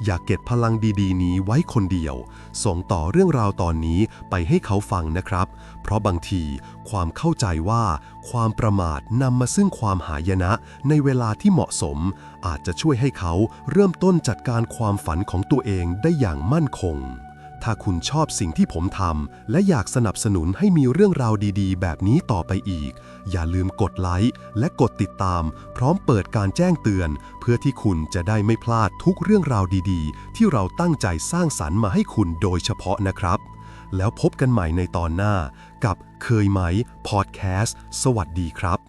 อย่าเก็บพลังดีๆนี้ไว้คนเดียวส่งต่อเรื่องราวตอนนี้ไปให้เขาฟังนะครับเพราะบางทีความเข้าใจว่าความประมาทนำมาซึ่งความหายนะในเวลาที่เหมาะสมอาจจะช่วยให้เขาเริ่มต้นจัดการความฝันของตัวเองได้อย่างมั่นคงถ้าคุณชอบสิ่งที่ผมทำและอยากสนับสนุนให้มีเรื่องราวดีๆแบบนี้ต่อไปอีกอย่าลืมกดไลค์และกดติดตามพร้อมเปิดการแจ้งเตือนเพื่อที่คุณจะได้ไม่พลาดทุกเรื่องราวดีๆที่เราตั้งใจสร้างสรรค์มาให้คุณโดยเฉพาะนะครับแล้วพบกันใหม่ในตอนหน้ากับเคยไหมพอดแคสต์สวัสดีครับ